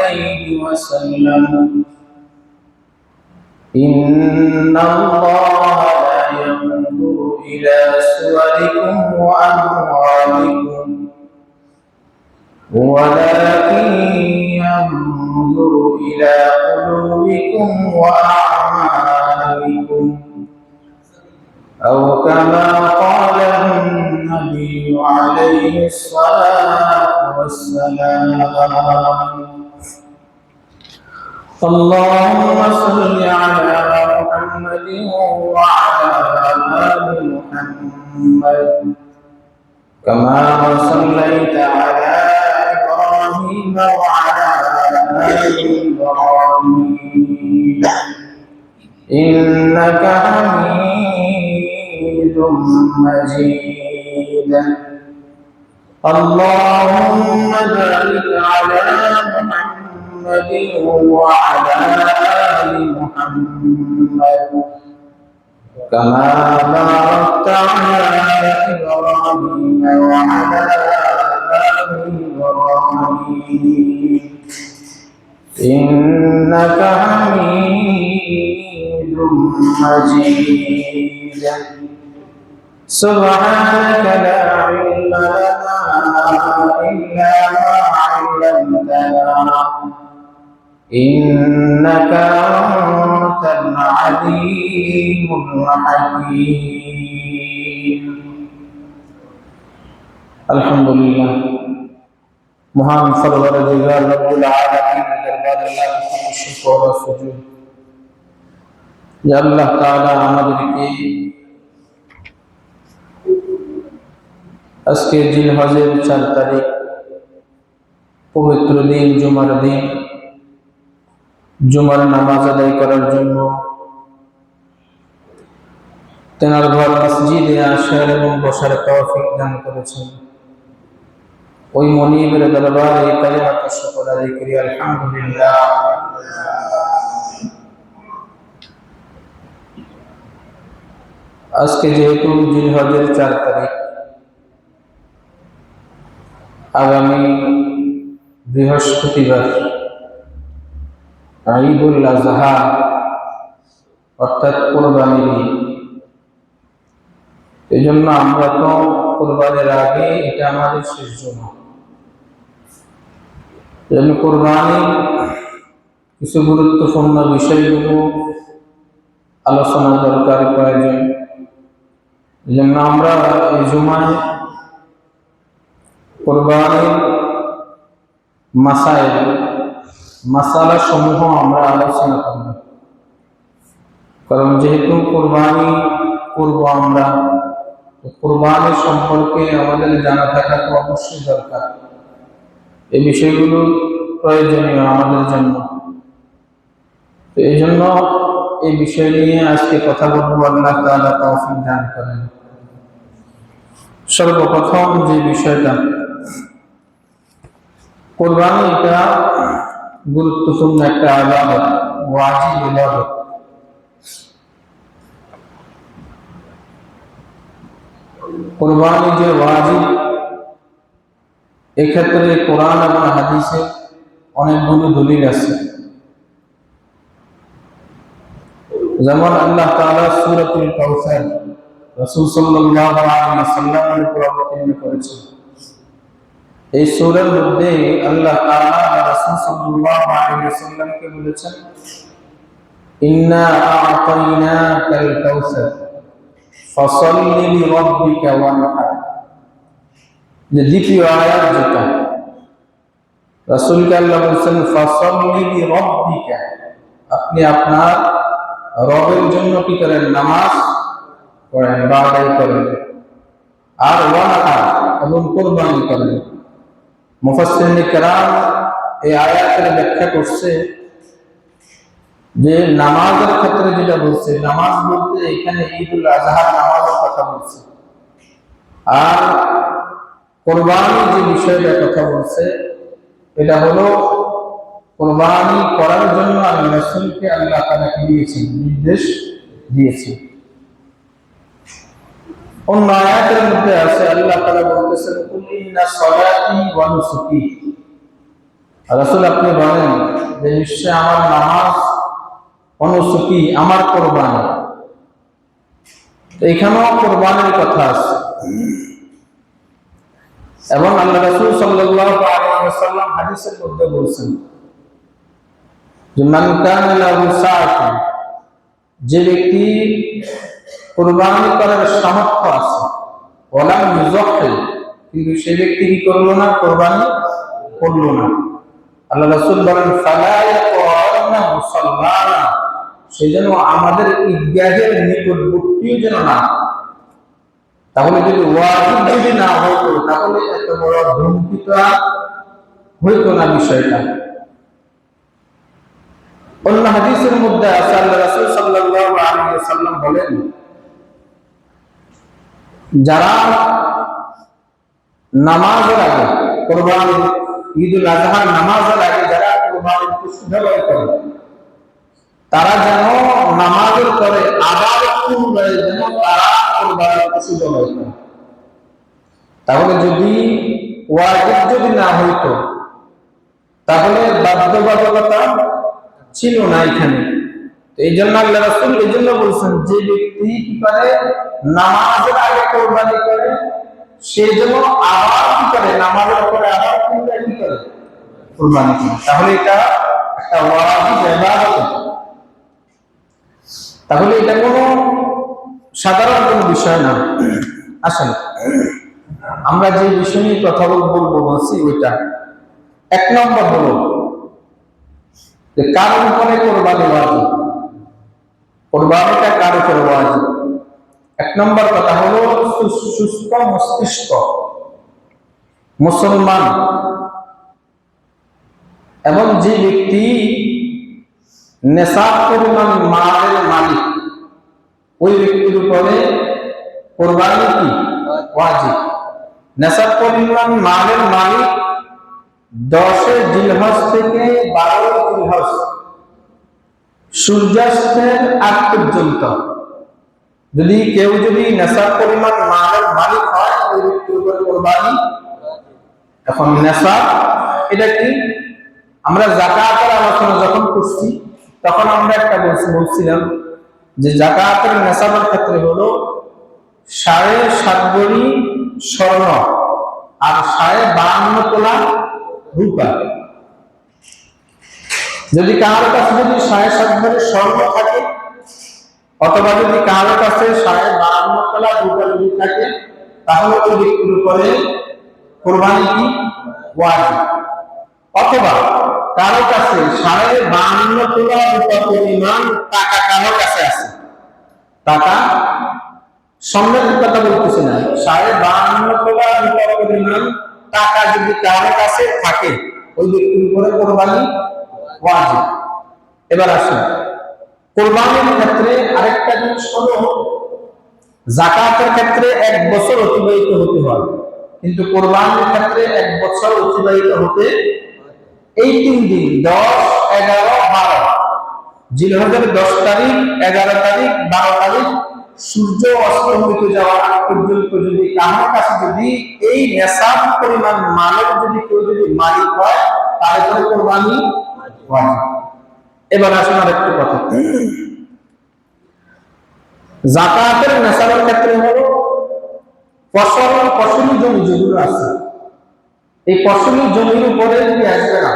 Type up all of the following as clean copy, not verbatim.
عليه وسلم إن الله لا ينظر إلى صوركم وأموالكم ولكن ينظر إلى قلوبكم وأعمالكم أو كما قال النبي عليه الصلاة والسلام. اللهم صل على محمد وعلى آل محمد كما صليت على إبراهيم وعلى آل إبراهيم إنك حميد مجيد. اللهم بارك على محمد وعلى آل محمد كما باركت على إبراهيم وعلى آل إبراهيم إنك حميد مجيد. سبحانك لا علم لنا إلا ما علمتنا إنك أنت العليم الحكيم. الحمد لله মহান পরওয়ারদিগার রব্বুল আলামিনের দরবারে লাখ শুকর ও সুজুদ যে আল্লাহ তাআলা আমাদেরকে আজকে জিলহজের 4 তারিখ পবিত্র দিন জুমার দিন জুমার নামাজ আদায় করার জন্য তেনার ঘর মসজিদে আসার এবং বসার তৌফিক দান করেছেন। ওই মনিবের দরবারে কালিমাত শুকর আদায় করি আলহামদুলিল্লাহ। আজকে যেহেতু জিলহজের 4 তারিখ, আগামী বৃহস্পতিবার ঈদুল আযহা অর্থাৎ কোরবানির ঈদ। এই জন্য আমরা তো কোরবানির আগে এটা আমাদের শেষ জমা। এজন্য কোরবানির কিছু গুরুত্বপূর্ণ বিষয়গুলো আলোচনা দরকার প্রয়োজন। এই জন্য আমরা এই জুমায় কোরবানির মাসালা সমূহ আমরা আলোচনা করব। কারণ যেহেতু কোরবানি করব আমরা, কোরবানি সম্পর্কে আমাদের জানা থাকা তো অবশ্যই দরকার। এই বিষয়গুলো প্রয়োজনীয় আমাদের জন্য। তো এই জন্য এই বিষয় নিয়ে আজকে কথা বলবো। আল্লাহ তাআলা তৌফিক দান করেন। সর্বপ্রথম যে বিষয়টা, কোরবানি এটা গুরুত্বপূর্ণ একটা ইবাদত, ওয়াজিব ইবাদত। কোরবানি যে ওয়াজিব, এক্ষেত্রে কোরআন এবং হাদিসে অনেকগুলো দলিল আছে। যেমন আল্লাহ তাআলা সূরাতুল কাউসার রাসূল সাল্লাল্লাহু আলাইহি ওয়াসাল্লামের উপর অবতীর্ণ করেছেন। এই সূরার মধ্যে আল্লাহ তাআলা রাসূল সাল্লাল্লাহু আলাইহি ওয়াসাল্লামকে বলেছেন, ইন্না আ'তাইনাকাল কাউসার ফাসাল্লি লিরাব্বিকা ওয়ানহার। যে দ্বিতীয় আয়াত যেটা, রাসূলকে আল্লাহ বলেছেন ফাসাল্লি লিরাব্বিকা, আপনি আপনার রবের জন্য কি করেন? নামাজ পড়েন বা আদায় করেন। আর ওয়ানহার, এবং কুরবানি করেন। মুফাসসিরিন কিরাম এই আয়াতের ব্যাখ্যা করছে যে নামাজের ক্ষেত্রে যেটা বলছে, নামাজ বলতে এখানে ঈদুল আযহার নামাজের কথা বলছে। আর কোরবানি যে বিষয়টা কথা বলছে, এটা হলো কোরবানি করার জন্য আল্লাহ রাসূলকে আল্লাহ তাআলা কি দিয়েছেন? নির্দেশ দিয়েছেন। অন্য আয়াতের মধ্যে আছে আল্লাহ তাআলা বলতেছেন, কুল ইন্না সলাতি ওয়া নুসুকি, রাসূল আপনি বলেন যে নিশ্চয় আমার নামাজ অনুসুকি, আমার কোরবানি। এখানেও কোরবানির কথা আছে। এবং আল্লাহ রাসূল সাল্লাল্লাহু আলাইহি ওয়াসাল্লাম হাদিসের মধ্যে বলেছেন যে মান কানা লাহু সাআতুন, যে ব্যক্তি কোরবানি করার সামর্থ্য আছে, ওয়ালাম ইউযাহি, কিন্তু সে ব্যক্তি কি করলো না, কোরবানি করলো না, আল্লাহ রাসূল বলেন ফালা ইয়াকুরান্না মুসাল্লানা, সে যেন আমাদের ঈদগাহের নিকটবর্তীও যেন না। তাহলে যদি ওয়াজিব যদি না হতো তাহলে এত বড় ধূমকিত হইতো না বিষয়টা। অন্য হাদিসের মধ্যে আছে আল্লাহ রাসূল সাল্লাল্লাহু আলাইহি ওয়াসাল্লাম বলেন, যারা নামাজের আগে, কুরবানি ঈদুল আযহার নামাজের আগে যারা কুরবানির পশু জবাই করে, তারা যেন নামাজের পরে আবার পুনরায় যেন তারা কুরবানির পশু জবাই করে। তাহলে যদি ওয়াজিব যদি না হইতো তাহলে বাধ্যবাধকতা ছিল না এখানে। এই জন্য আল্লাহ রাসূল এই জন্য বলছেন যে ব্যক্তি কি করে নামাজের আগে কোরবানি করে, সে যেন আবার কি করে নামাজের পরে আবার পুনরায় কি করে কোরবানি করে। তাহলে এটা একটা ওয়াজিব ইবাদত। তাহলে এটা কোনো সাধারণ কোনো বিষয় না। আসলে আমরা যে বিষয় নিয়ে কথা বলবো বলছি ওইটা এক নম্বর হলো যে কার উপরে কোরবানি ওয়াজিব, কোরবানিটা কার উপরে ওয়াজিব। এক নম্বর কথা হলো সুস্থ মস্তিষ্ক মুসলমান এবং যে ব্যক্তি নেশাব পরিমাণ মালের মালিক, ওই ব্যক্তির উপরে কোরবানি কি ওয়াজিব। নেশাব পরিমাণ মালের মালিক 10 জিলহজ থেকে 12 জিলহজ সূর্যাস্তের আগ পর্যন্ত যদি কেউ যদি নেশাব পরিমাণ মালের মালিক হয়, ওই ব্যক্তির উপরে কোরবানি। এখন নেশাব এটা কি, আমরা যাকাতের আলোচনা যখন করছি তখন আমরা একটা বলছিলাম যে যাকাতের নেশাবের ক্ষেত্রে হলো 7.5 ভরি স্বর্ণ আর 52 তোলা রূপা। যদি কারোর কাছে যদি 7.5 ভরি স্বর্ণ থাকে অথবা যদি কারোর কাছে 52 তোলা রূপা যদি থাকে, তাহলে ওই ব্যক্তির উপরে কোরবানি কি ওয়াজিব। অথবা কারো কাছে 52 তোলা রূপা পরিমাণ টাকা কারোর কাছে আছে, টাকা স্বর্ণের কথা বলতেছে না, 52 তোলা রূপা পরিমাণ টাকা যদি কারোর কাছে থাকে, ওই ব্যক্তির উপরে কোরবানি ওয়াজিব। এবার আসুন কোরবানির ক্ষেত্রে আরেকটা জিনিস হলো, যাকাতের ক্ষেত্রে 1 বছর অতিবাহিত হতে হয়, কিন্তু কোরবানির ক্ষেত্রে 1 বছর অতিবাহিত হতে এই 3 দিন 10, 11, 12 জিলহজের 10 তারিখ, 11 তারিখ, 12 তারিখ সূর্য অস্তমিত যাওয়ার আগ পর্যন্ত যদি কারোর কাছে যদি এই নেশাব পরিমাণ মালের যদি কেউ যদি মালিক হয়, তাহলে কোরবানি ওয়াজিব। এবার আসুন আরেকটি কথা, যাকাতের নেশাবের ক্ষেত্রে হলো ফসলি জমি যেগুলো আছে, এই ফসলি জমির উপরে কি আসবে না,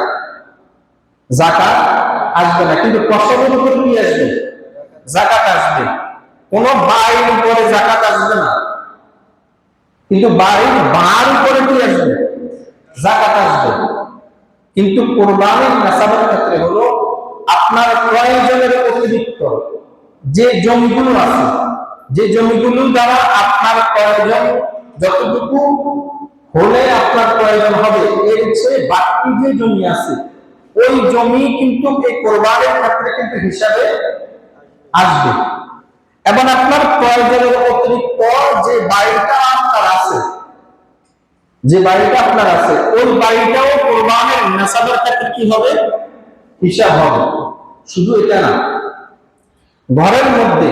যাকাত আসবে না, কিন্তু ফসলের উপরে কি আসবে, যাকাত আসবে। কোন বাড়ির উপরে যাকাত আসবে না, কিন্তু বাড়ির বার উপরে কি আসবে, যাকাত আসবে। কিন্তু কোরবানির নেশাবের ক্ষেত্রে হলো আপনার প্রয়োজনের অতিরিক্ত যে জমিগুলো আছে, যে জমিগুলো দ্বারা আপনার প্রয়োজন যতটুকু হলে আপনার প্রয়োজন হবে, এর চেয়ে বাকি যে জমি আছে, ওই জমি কিন্তু এই কোরবানির ক্ষেত্রে কিন্তু হিসাবে আসবে। এবং আপনার প্রয়োজনের অতিরিক্ত যে বাড়িটা আপনার আছে, যে বাড়িটা আপনার আছে, ওই বাড়িটাও কোরবানির নেশাবের ক্ষেত্রে কি হবে, হিসাব হবে। শুধু এটা না, ঘরের মধ্যে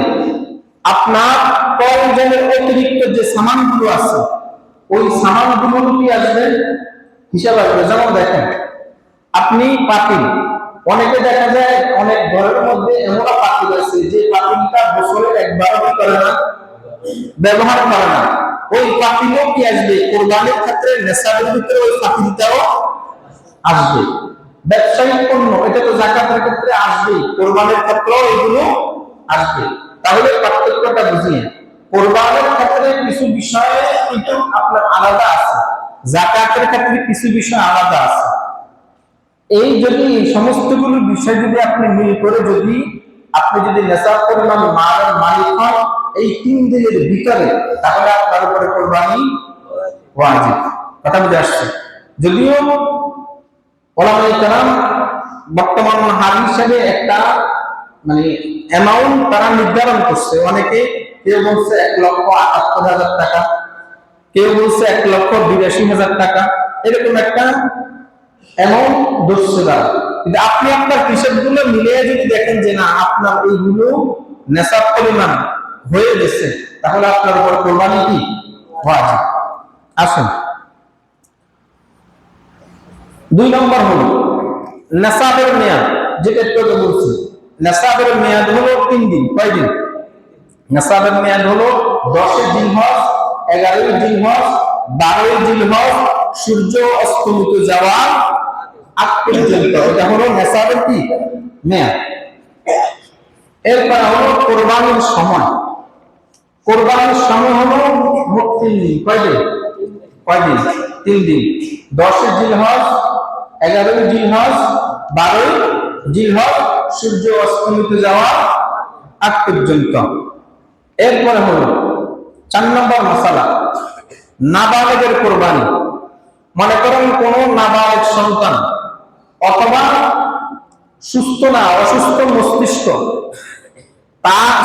আপনার প্রয়োজনের অতিরিক্ত যে সামানগুলো আছে, ওই সামানগুলো কি আসবে, হিসাব আসবে। যেমন দেখেন আপনি পাতিল, অনেকে দেখা যায় অনেক ঘরের মধ্যে এমন পাতিল আছে যে পাতিলটা বছরে একবারও কি করে না, ব্যবহার করে না। ওই পাতিলও কি আসবে কোরবানির ক্ষেত্রে, নেশাবের ভিতরে ওই পাতিলটাও আসবে। ব্যবসায়িক পণ্য, এটা তো যাকাতের ক্ষেত্রে আসবে, কোরবানির ক্ষেত্রেও এগুলো আসবে। তাহলে পার্থক্যটা বুঝিয়ে, কোরবানির ক্ষেত্রে কিছু বিষয়ে কিন্তু আপনার আলাদা আছে, যাকাতের ক্ষেত্রে কিছু বিষয় আলাদা আছে। এই যদি সমস্তগুলো বিষয় যদি আপনি মিল করে আপনি যদি নেশাব পরিমাণ মালের মালিক হন এই 3 দিনের ভিতরে, তাহলে আপনার উপরে কোরবানি ওয়াজিব। কথা বুঝে আসছে? যদিও ওলামায়ে কেরাম বর্তমান হাল হিসেবে একটা মানে অ্যামাউন্ট তারা নির্ধারণ করছে। অনেকে কেউ বলছে 1,78,000 টাকা, কেউ বলছে 1,82,000 টাকা, এরকম একটা অ্যামাউন্ট ধরছে তারা। কিন্তু আপনি আপনার হিসাবগুলো মিলিয়ে যদি দেখেন যে না আপনার এইগুলো নেশাব পরিমাণ হয়ে গেছে, তাহলে আপনার উপর কোরবানি কি ওয়াজিব। আসুন, 2 নম্বর হলো নেশাবের মেয়াদ, যেটা একটু বলছি। নেশাবের মেয়াদ হলো 3 দিন। কয় দিন? নেশাবের মেয়াদ হলো 10 জিলহজ, 11 জিলহজ, 12 জিলহজ, সূর্য অস্তমিত যাওয়ার আগ পর্যন্ত। এটা হলো নেশাবের কি মেয়াদ। এরপর হলো কোরবানির সময়। কোরবানির সময় হলো মোট 3 দিন। কয় দিন? 3 দিন। 10 জিলহজ, 11 জিলহজ, 12 জিলহজ, সূর্য অস্তমিত যাওয়ার আগ পর্যন্ত। এরপরে হলো 4 নম্বর মাসালা, নাবালেগের কোরবানি। মনে করেন কোন নাবালেগ সন্তান অথবা সুস্থ না অসুস্থ মস্তিষ্ক,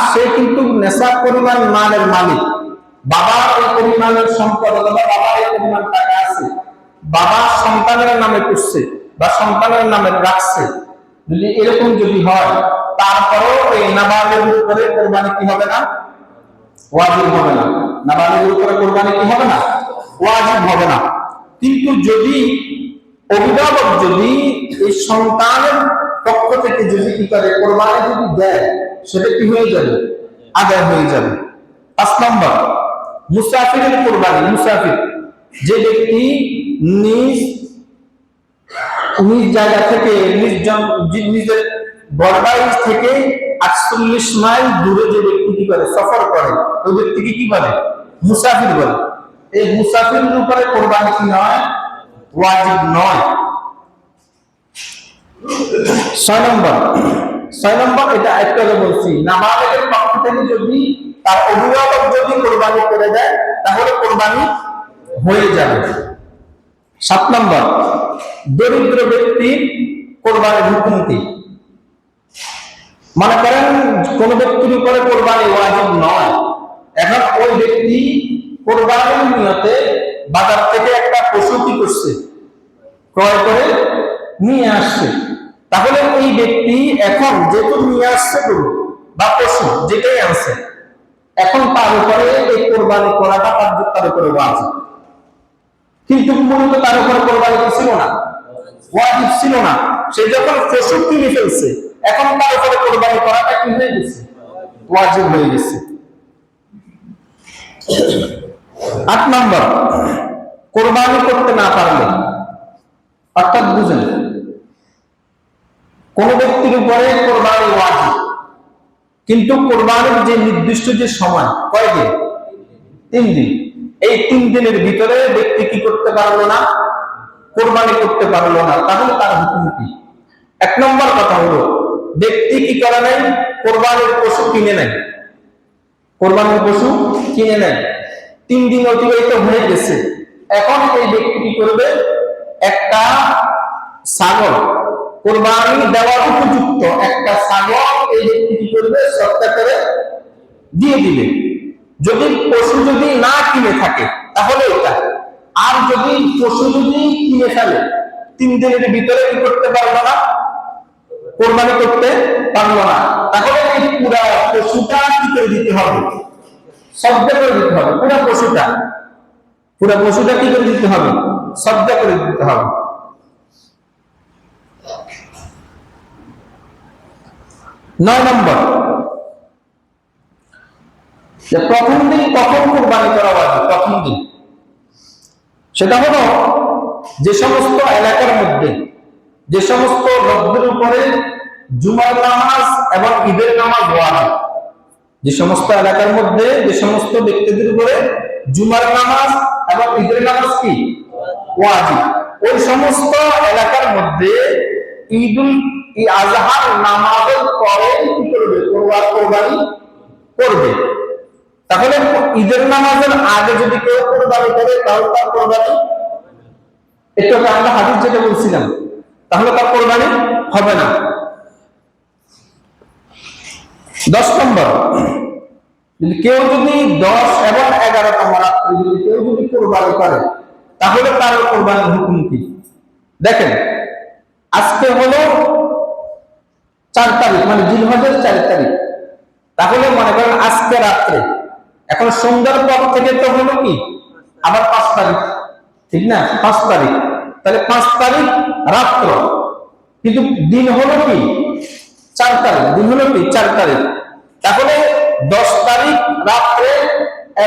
সে কিন্তু নেশাব পরিমাণ মালের মালিক, বাবা এই পরিমাণের সম্পদ অথবা বাবা এই পরিমাণ টাকা আছে, বাবা সন্তানের নামে করছে বা সন্তানের নামে রাখছে, যদি এরকম যদি হয়, তারপরেও এই নাবালেগের উপরে কোরবানি কি হবে না? ওয়াজিব হবে না। নাবালেগের উপরে কোরবানি কি হবে না? ওয়াজিব হবে না। কিন্তু যদি অভিভাবক যদি এই সন্তানের পক্ষ থেকে যদি কি করে কোরবানি যদি দেয়, সেটা কি হয়ে যাবে? আদায় হয়ে যাবে। 5 নম্বর মুসাফিরের কোরবানি। মুসাফির, যে ব্যক্তি নিজ জায়গা থেকে নিজের বর্ডার থেকে 48 মাইল দূরে যে ব্যক্তি কি করে সফর করে, ওই ব্যক্তিকে কি বলে? মুসাফির বলে। এই মুসাফিরের উপরে কোরবানি কি নয়? ওয়াজিব নয়। 6 নম্বর এটা একটা বলছি, নাবালেগের পক্ষ থেকে যদি তার অভিভাবক যদি কোরবানি করে দেয়, তাহলে কোরবানি হয়ে যাবে। 7 নম্বর দরিদ্র ব্যক্তির কোরবানির হুকুম কি? মনে করেন কোন ব্যক্তির উপরে কোরবানি ওয়াজিব নয়, এখন ওই ব্যক্তি কোরবানির নিয়তে বাজার থেকে একটা পশু কি করছে? ক্রয় করে নিয়ে আসছে। তাহলে এই ব্যক্তি এখন যেহেতু নিয়ে আসছে গরু বা পশু যেটাই আনছে, এখন তার উপরে এই কোরবানি করাটা তার উপরে ওয়াজিব। কিন্তু মূলত তার উপরে কোরবানি ছিল না, ওয়াজিব ছিল না। সে যখন পশু কিনে ফেলছে, এখন তার উপরে কোরবানি করাটা কি হয়ে গেছে? ওয়াজিব হয়ে গেছে। 8 নম্বর কোরবানি করতে না পারলে, অর্থাৎ বুঝেন কোন ব্যক্তির উপরে কোরবানি ওয়াজিব, কিন্তু কোরবানির যে নির্দিষ্ট যে সময়, কয়দিন? 3 দিন। এই 3 দিনের ভিতরে ব্যক্তি কি করতে পারলো না? কোরবানি করতে পারলো না, তাহলে তার হুকুম কি? 1 নম্বর কথা হলো ব্যক্তি কি করে নাই? কোরবানির পশু কিনে নেয়। কোরবানির পশু কিনে নেয়, 3 দিন অতিবাহিত হয়ে গেছে। এখন এই ব্যক্তি কি করবে? একটা ছাগল, কোরবানি দেওয়ার উপযুক্ত একটা ছাগল এই ব্যক্তি কি করবে? সৎকার করে দিয়ে দিবে। যদি পশু যদি না কিনে থাকে তাহলে এটা, আর যদি পশু যদি কিনে ফেলে 3 দিনের ভিতরে কি করতে পারলো না? কোরবানি করতে পারলো না, তাহলে এই পুরা পশুটা কি করে দিতে হবে? সদ্য করে দিতে হবে। পুরা পশুটা কি করে দিতে হবে? সদ্য করে দিতে হবে। 9 নম্বর, যে প্রথম দিন কখন কুরবানি করা ওয়াজিব, প্রথম দিন সেটা হলো যে সমস্ত এলাকার মধ্যে, যে সমস্ত লোকদের উপরে জুমার নামাজ এবং ঈদের নামাজ ওয়াজিব, যে সমস্ত এলাকার মধ্যে যে সমস্ত ব্যক্তিদের উপরে জুমার নামাজ এবং ঈদের নামাজ কি ওয়াজিব, ওই সমস্ত এলাকার মধ্যে ঈদুল আজহার নামাজের পরে কি করবে, কোরবানি করবে। তাহলে ঈদের নামাজের আগে যদি কেউ কোরবানি করে তাহলে তার কোরবানি, একটু আমরা হাদিস যেটা বলছিলাম, তাহলে তার কোরবানি হবে না। 10 নম্বর, কেউ যদি 10 এবং 11তম রাত্রে যদি কেউ যদি কোরবানি করে তাহলে তার কোরবানির হুকুম কি? দেখেন, আজকে হলো 4 তারিখ, মানে জিলহজের 4 তারিখ, তাহলে মনে করেন আজকে রাত্রে, এখন সন্ধ্যার পর থেকে তো হলো কি আবার 5 তারিখ, ঠিক না? 5 তারিখ, তাহলে 5 তারিখ রাত্র, কিন্তু দিন হলো কি 4 তারিখ, দিন হলো কি 4 তারিখ, তাহলে 10 তারিখ রাত্রে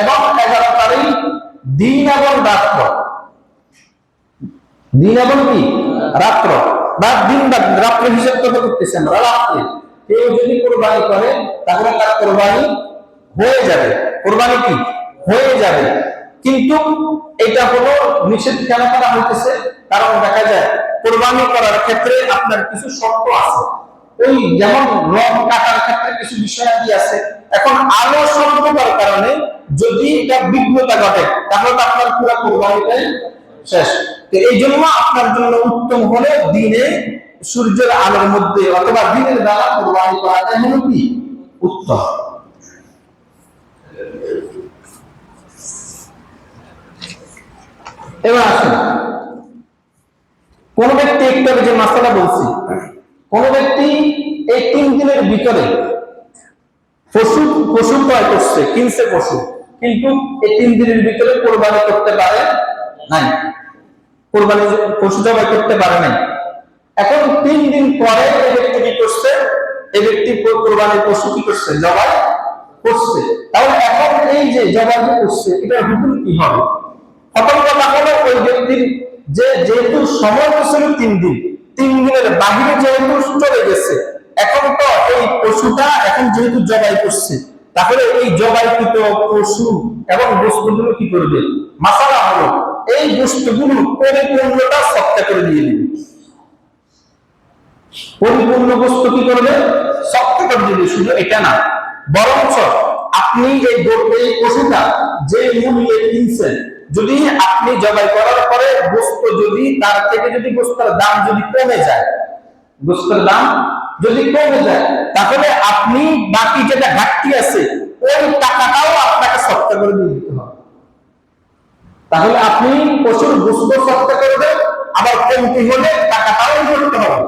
এবং 11 তারিখ দিন এবং রাত্র, দিন এবং কি রাত্র, বা দিন রাত্রে হিসাব করতেছে আমরা রাত্রে, কেউ যদি কোরবানি করে তাহলে তার কোরবানি হয়ে যাবে, কোরবানি কি হয়ে যাবে। কিন্তু এটা হলো নিষেধ কেন করা হইতেছে? কারণ দেখা যায় কোরবানি করার ক্ষেত্রে আপনার কিছু শর্ত আছে, ওই যেমন রং কাটার ক্ষেত্রে কিছু বিষয়াদি আছে। এখন আলো স্বল্পতার কারণে যদি এটা বিঘ্নতা ঘটে তাহলে তো আপনার পুরো কোরবানিটাই শেষ। তো এই জন্য আপনার জন্য উত্তম হলে দিনে সূর্যের আলোর মধ্যে অথবা দিনের বেলা কোরবানি করাটাই হলো কি উত্তম। এবার আসুন, কোন ব্যক্তি একটু যে মাসালা বলছি, কোন ব্যক্তি এই 3 দিনের ভিতরে পশু ক্রয় করছে, কিনছে পশু, কিন্তু এই 3 দিনের ভিতরে কোরবানি করতে পারে নাই, কোরবানি পশু জবাই করতে পারে নাই। এখন 3 দিন পরে এই ব্যক্তি কি করছে, এই ব্যক্তি কোরবানির পশু কি করছে, জবাই করছে। তাহলে এখন এই যে জবাই করছে এটার হুকুম কি হবে? প্রথম কথা হলো ওই ব্যক্তির যেহেতু সময় ছিল 3 দিন, 3 দিনের বাহিরে যেহেতু চলে গেছে, এখন তো এই পশুটা এখন যেহেতু জবাই করছে, তাহলে এই জবাইকৃত পশু এবং বস্তুগুলো কি করবে? মাসালা হলো এই বস্তুগুলো পরিপূর্ণটা সৎকা করে দিয়ে দিবে, পরিপূর্ণ বস্তু কি করবে? সৎকা করে দিবে। শুধু এটা না, বরঞ্চ আপনি এই পশুটা যে মূল্যে কিনছেন, যদি আপনি জবাই করার পরে বস্তু যদি তার থেকে যদি বস্তুর দাম যদি কমে যায়, বস্তুর দাম যদি কমে যায়, তাহলে আপনি বাকি যেটা ঘাটতি আছে ওই টাকাটাও আপনাকে সৎকা করে দিয়ে দিতে হবে। তাহলে আপনি পশুর বস্তু সৎকা করবেন, আবার কমতি হলে টাকাটাও করতে হবে,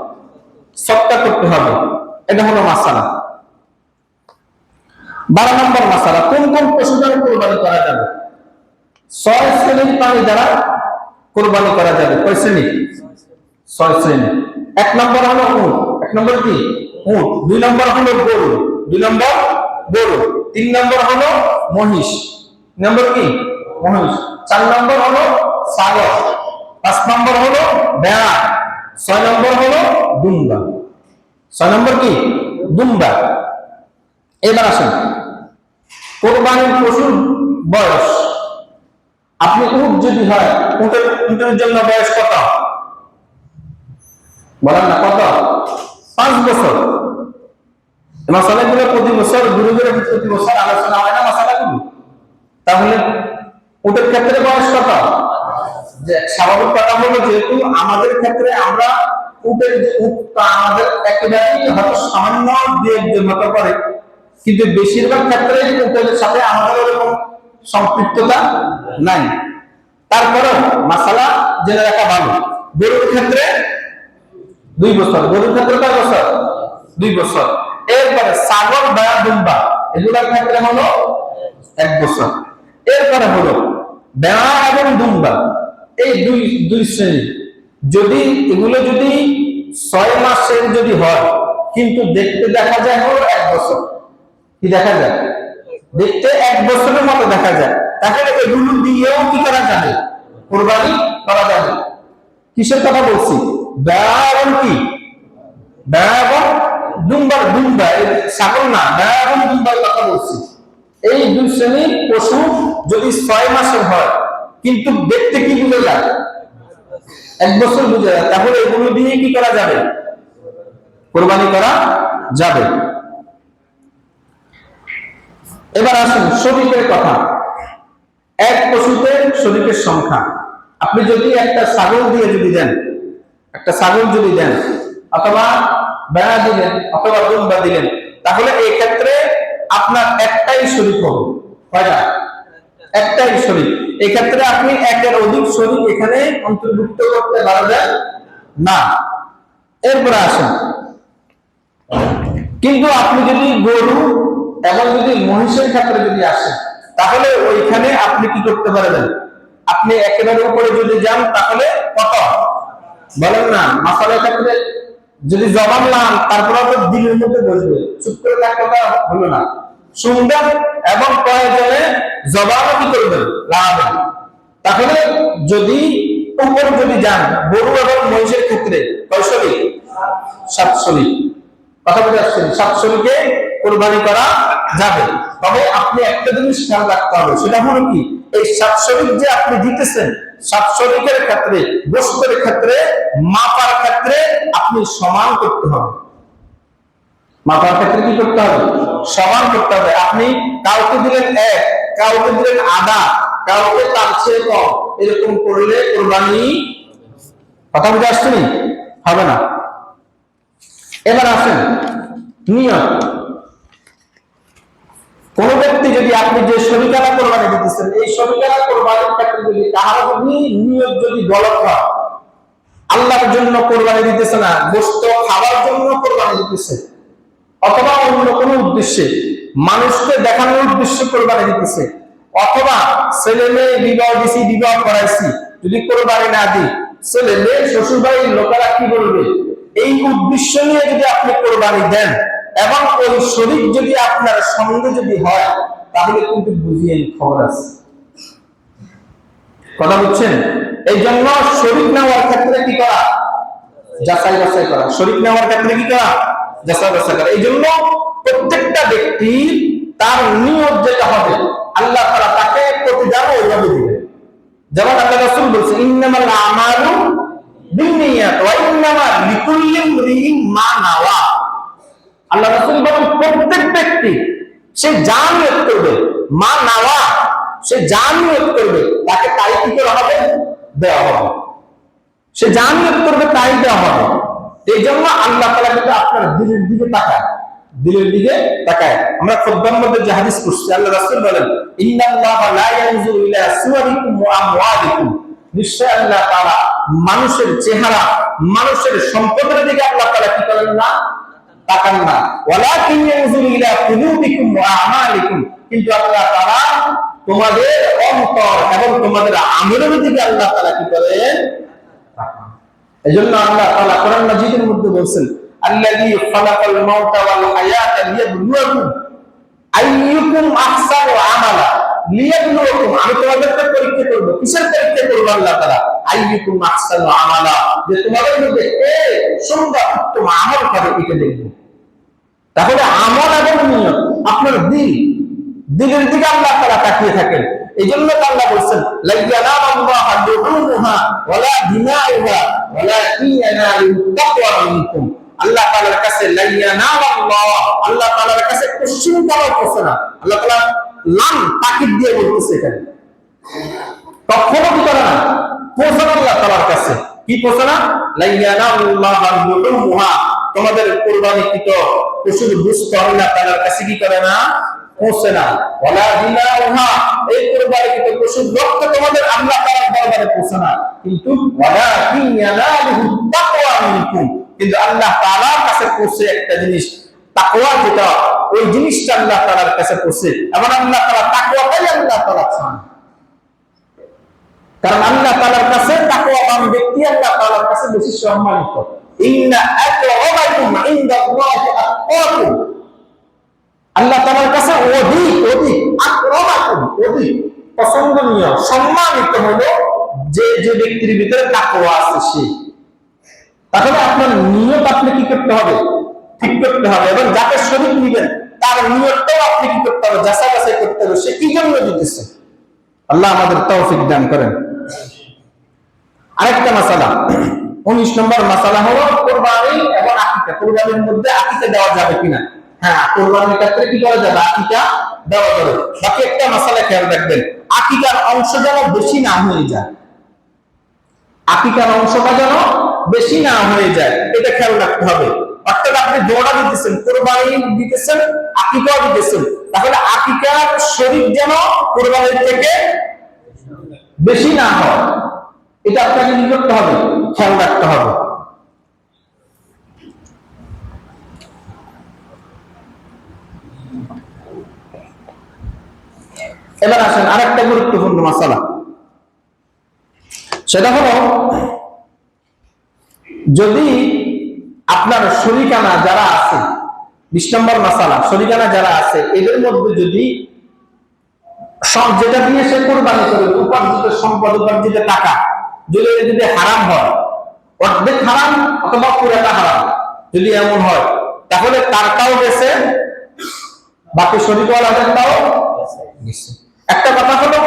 সৎকা করতে হবে। এটা হলো মাসালা। 12 নম্বর মাসালা, কোন কোন পশু দ্বারা কোরবানি করা যাবে? 6 শ্রেণীর প্রাণী দ্বারা কোরবানি করা যাবে। কয় শ্রেণী? 6 শ্রেণী। 1 নম্বর হলো উট, 1 নম্বর কি উট, 2 নম্বর হলো গরু, 2 নম্বর গরু, 3 নম্বর হলো মহিষ, নম্বর কি মহিষ, 4 নম্বর হলো ছাগল, 5 নম্বর হলো ভেড়া, 6 নম্বর হলো দুম্বা, 6 নম্বর কি দুম্বা। এবার আসেন কোরবানির পশুর বয়স, আপনি উট যদি হয়, উটের জন্য বয়স কত বলেন না, কত? 5 বছর। মাসালাগুলো প্রতি বছর ঘুরে ঘুরে প্রতি বছর আলোচনা হয় না মাসালাগুলো। তাহলে উটের ক্ষেত্রে বয়স কত? যে স্বাভাবিক কথা হলো, যেহেতু আমাদের ক্ষেত্রে আমরা উটের যে উটটা আমাদের একেবারেই হয়তো সামান্য দিয়ে হতে পারে, কিন্তু বেশিরভাগ ক্ষেত্রে উটের সাথে আমাদের এরকম সম্পৃক্ততা নাই। তারপরেও মাসালা জেনে রাখা ভালো। গরুর ক্ষেত্রে 2 বছর, গরুর ক্ষেত্রে কয় বছর? 2 বছর। এরপরে ছাগল বা দুম্বা এগুলোর ক্ষেত্রে হলো 1 বছর। এরপরে হলো ভেড়া এবং দুম্বা, এই দুই শ্রেণী। যদি এগুলো যদি 6 মাসের যদি হয়, কিন্তু দেখতে দেখা যায় হলো 1 বছর। কি দেখা যায়? দেখতে 1 বছরের মতো দেখা যায়। তাহলে এগুলো দিয়েও কি করা যাবে? কুরবানি করা যাবে। কিসের কথা বলছি? বেড়া কি? বেড়া দুম্বার, দুম্বা ছাগল না, বেড়া দুম্বার কথা বলছি। এই 2 শ্রেণীর পশু যদি 6 মাসের হয় কিন্তু দেখতে কি বুঝে যায়? 1 বছর বুঝে যায়, তাহলে এগুলো দিয়ে কি করা যাবে? কুরবানি করা যাবে। এবার আসুন শরীকের কথা। এক পশুতে শরীকের সংখ্যা। আপনি যদি একটা ছাগল দিয়ে যদি দেন, একটা ছাগল যদি দেন অথবা বেড়া দিলেন অথবা দুম্বা দিলেন, তাহলে এই ক্ষেত্রে আপনার একটাই শরীক হবে। কয়টা? একটাই শরীক। এই ক্ষেত্রে আপনি একের অধিক শরীক এখানে অন্তর্ভুক্ত করতে পারবেন না। এরপরে আসেন, কিন্তু আপনি যদি গরু এবং যদি মহিষের ক্ষেত্রে যদি আসেন, তাহলে ওইখানে আপনি কি করতে পারবেন? আপনি একেবারে উপরে যদি যান তাহলে কত বলেন না, মাসালার ক্ষেত্রে যদি জবান লান তারপরে তো দিনের মধ্যে বসবে, চুপ করে থাকতে হলো না, শুনবেন এবং প্রয়োজনে জবানও কি করবেন? লাগাবেন। তাহলে যদি উপর যদি যান গরু এবং মহিষের ক্ষেত্রে কয় শরীক? 7 শরীক। কথা বলে আসছেন, 7 শরীকে কুরবানি করা যাবে। তবে আপনি একটা জিনিস খেয়াল রাখতে হবে, সেটা হলো কি, এই 7 শরীক যে আপনি দিতেছেন, 7 শরীকের ক্ষেত্রে, গোশতের ক্ষেত্রে, মাপার ক্ষেত্রে আপনি সমান করতে হবে। মাপার ক্ষেত্রে কি করতে হবে? সমান করতে হবে। আপনি কাউকে দিলেন 1, কাউকে দিলেন আধা, কাউকে তার চেয়ে কম, এরকম করলে কুরবানি, কথা বুঝে আসছে নি? হবে না। এবার আসেন নিয়ত। কোন ব্যক্তি যদি আপনি যে শরীকানা কুরবানি দিতেছেন, এই শরীকানা কুরবানির ক্ষেত্রে যদি কারো যদি নিয়ত যদি গলত হয়, আল্লাহর জন্য কুরবানি দিতেছে না, গোশত খাওয়ার জন্য কুরবানি দিতেছে, অথবা অন্য কোনো উদ্দেশ্যে মানুষকে দেখানোর উদ্দেশ্যে কুরবানি দিতেছে, অথবা ছেলে মেয়ে বিবাহ দিছি, বিবাহ করাইছি, যদি কুরবানি না দিই ছেলে মেয়ে শ্বশুর বাড়ির লোকেরা কি বলবে, এই উদ্দেশ্য নিয়ে যদি আপনি কুরবানি দেন এবং ওই শরীক যদি আপনার সঙ্গে যদি হয়, তাহলে কিন্তু বুঝিয়ে খবর আছে। কথা বুঝছেন? এই জন্য শরীক নেওয়ার ক্ষেত্রে কি করা? যাচাই বাছাই করা। শরীক নেওয়ার ক্ষেত্রে কি করা? যাচাই বাছাই করা। এই জন্য প্রত্যেকটা ব্যক্তি তার নিয়ত যেটা হবে, আল্লাহ তাআলা তাকে প্রতিদান ওইভাবে দিবেন। যেমন আল্লাহ রাসূল বলেছেন, ইন্নামাল আমালু বিন্নিয়াত ওয়া ইন্নামা লিকুল্লি ইমরিইন মা নাওয়া। আল্লাহ রাসূল বলেন, প্রত্যেক ব্যক্তি সে যা নিয়ত করবে, মা নাওয়া, সে যা নিয়ত করবে তাকে তাই কি করা হবে? দেওয়া হবে। সে যা নিয়ত করবে তাই দেওয়া হবে। এই জন্য আল্লাহ তাআলা কিন্তু আপনার দিলের দিকে তাকায়, দিলের দিকে তাকায়। আমরা খুতবার মধ্যে যে হাদিস পড়ছি, আল্লাহ রাসূল বলেন, ইন্নাল্লাহা লা ইয়ানজুরু ইলা সুওয়ারিকুম ওয়া আমওয়ালিকুম। নিশ্চয় আল্লাহ তাআলা মানুষের চেহারা, মানুষের সম্পদের দিকে আল্লাহ তাআলা কি করেন না? তাকান না। ওয়ালাকিন ইয়ানজুরু ইলা কুলুবিকুম ওয়া আমালিকুম। কিন্তু আল্লাহ তাআলা তোমাদের অন্তর এবং তোমাদের আমলের দিকে আল্লাহ তাআলা কি করেন? এজন্য আল্লাহ তাআলা কোরআন মাজিদের মধ্যে বলেন, আল্লাযী খালাকাল মাউতা ওয়াল হায়াতা লিয়াবলুয়াকুম আইয়ুকুম আহসানু আমালা। লিয়াবলুয়াকুম, আমি তোমাদেরকে পরীক্ষা করব। কিসের পরীক্ষা করব আল্লাহ তাআলা? আইয়ুকুম আহসানু আমালা, যে তোমাদের মধ্যে কে সুন্দর উত্তম আমল করে এটা দেখব। তাহলে আমল এবং নিয়ত, আপনার দিলের দিকে আল্লাহ তাআলা তাকিয়ে থাকেন। এইজন্য আল্লাহ বলেন, লা ইয়ানালুল্লাহু লুহুমুহা ওয়ালা দিমাউহা ওয়ালাকিন ইয়ানালুহু তাকওয়া মিনকুম। আল্লাহ তাআলার কাছে লা ইয়ানালুল্লাহ, আল্লাহ তাআলার কাছে কোশ্চেন করা হচ্ছে না। আল্লাহ তাআলা লাম তাকিদ দিয়ে বলতেছে এখানে, কখনো কি করে না? পৌঁছানো আল্লাহ তাআলার কাছে। কি পৌঁছানো? লা ইয়ানালুল্লাহু লুহুমুহা, তোমাদের কুরবানিকৃত পশুর গোশত আল্লাহ তাআলার কাছে কি করে না? পৌঁছে না। ওয়ালা দিমাউহা, এই কুরবানিকৃত পশুর রক্ত তোমাদের আল্লাহ তাআলার দরবারে পৌঁছে না। কিন্তু ওয়ালাকিন ইয়ানালুহু তাকওয়া মিনকুম, কিন্তু আল্লাহ তাআলার কাছে পৌঁছে একটা জিনিস, তাকওয়া, যেটা ওই জিনিসটা আল্লাহ তাআলার কাছে পৌঁছে। এবং আল্লাহ তাআলা তাকওয়াটাই আল্লাহ তাআলা চান। কারণ আল্লাহ তাআলার কাছে তাকওয়াবান ব্যক্তি আল্লাহ তাআলার কাছে বেশি সম্মানিত। ইন্না আকরামাকুম ইনদাল্লাহি পছন্দনীয় সম্মানিত হলো যে যে ব্যক্তির ভিতরে তাকওয়া আছে সে। তাহলে আপনার নিয়ত আপনি কি করতে হবে? ঠিক করতে হবে। এবং যাকে শরীক নিবেন তার নিয়তটাও আপনি কি করতে হবে? যাচাই বাছাই করতে হবে সে কি জন্য দিতেছে। আল্লাহ আমাদের তৌফিক দান করেন। আরেকটা মাসালা, 19 নম্বর মাসালা হলো কুরবানি এবং আকিকা। কুরবানির মধ্যে আকিকা দেওয়া যাবে কিনা? হ্যাঁ, কুরবানির ক্ষেত্রে কি করা যাবে? আকিকা দেওয়া যাবে। বাকি একটা মাসালা খেয়াল রাখবেন, আকিকার অংশ যেন বেশি না হয়ে যায়। আকিকার অংশটা যেন বেশি না হয়ে যায়, এটা খেয়াল রাখতে হবে। অর্থাৎ আপনি দোয়া দিতেছেন, কুরবানি দিতেছেন, আকিকাও দিতেছেন, তাহলে আকিকার শরীক যেন কুরবানির থেকে বেশি না হয়, এটা আপনাকে কি করতে হবে? খেয়াল রাখতে হবে। এবার আসেন আরেকটা গুরুত্বপূর্ণ মাসালা, সেটা হলো যদি আপনার শরীকানা যারা আছে, 20 নম্বর মাসালা, শরীকানা যারা আছে এদের মধ্যে যদি সব যেটা দিয়ে সে কোরবানি করে উপার্জিত সম্পদ, উপার্জিত টাকা যদি হারাম হয়, অর্ধেক হারাম অথবা পুরাটা হারাম যদি এমন হয়, তাহলে তারটাও গেছে, বাকি শরীকওয়ালাদেরটাও গেছে। একটা কথা হলো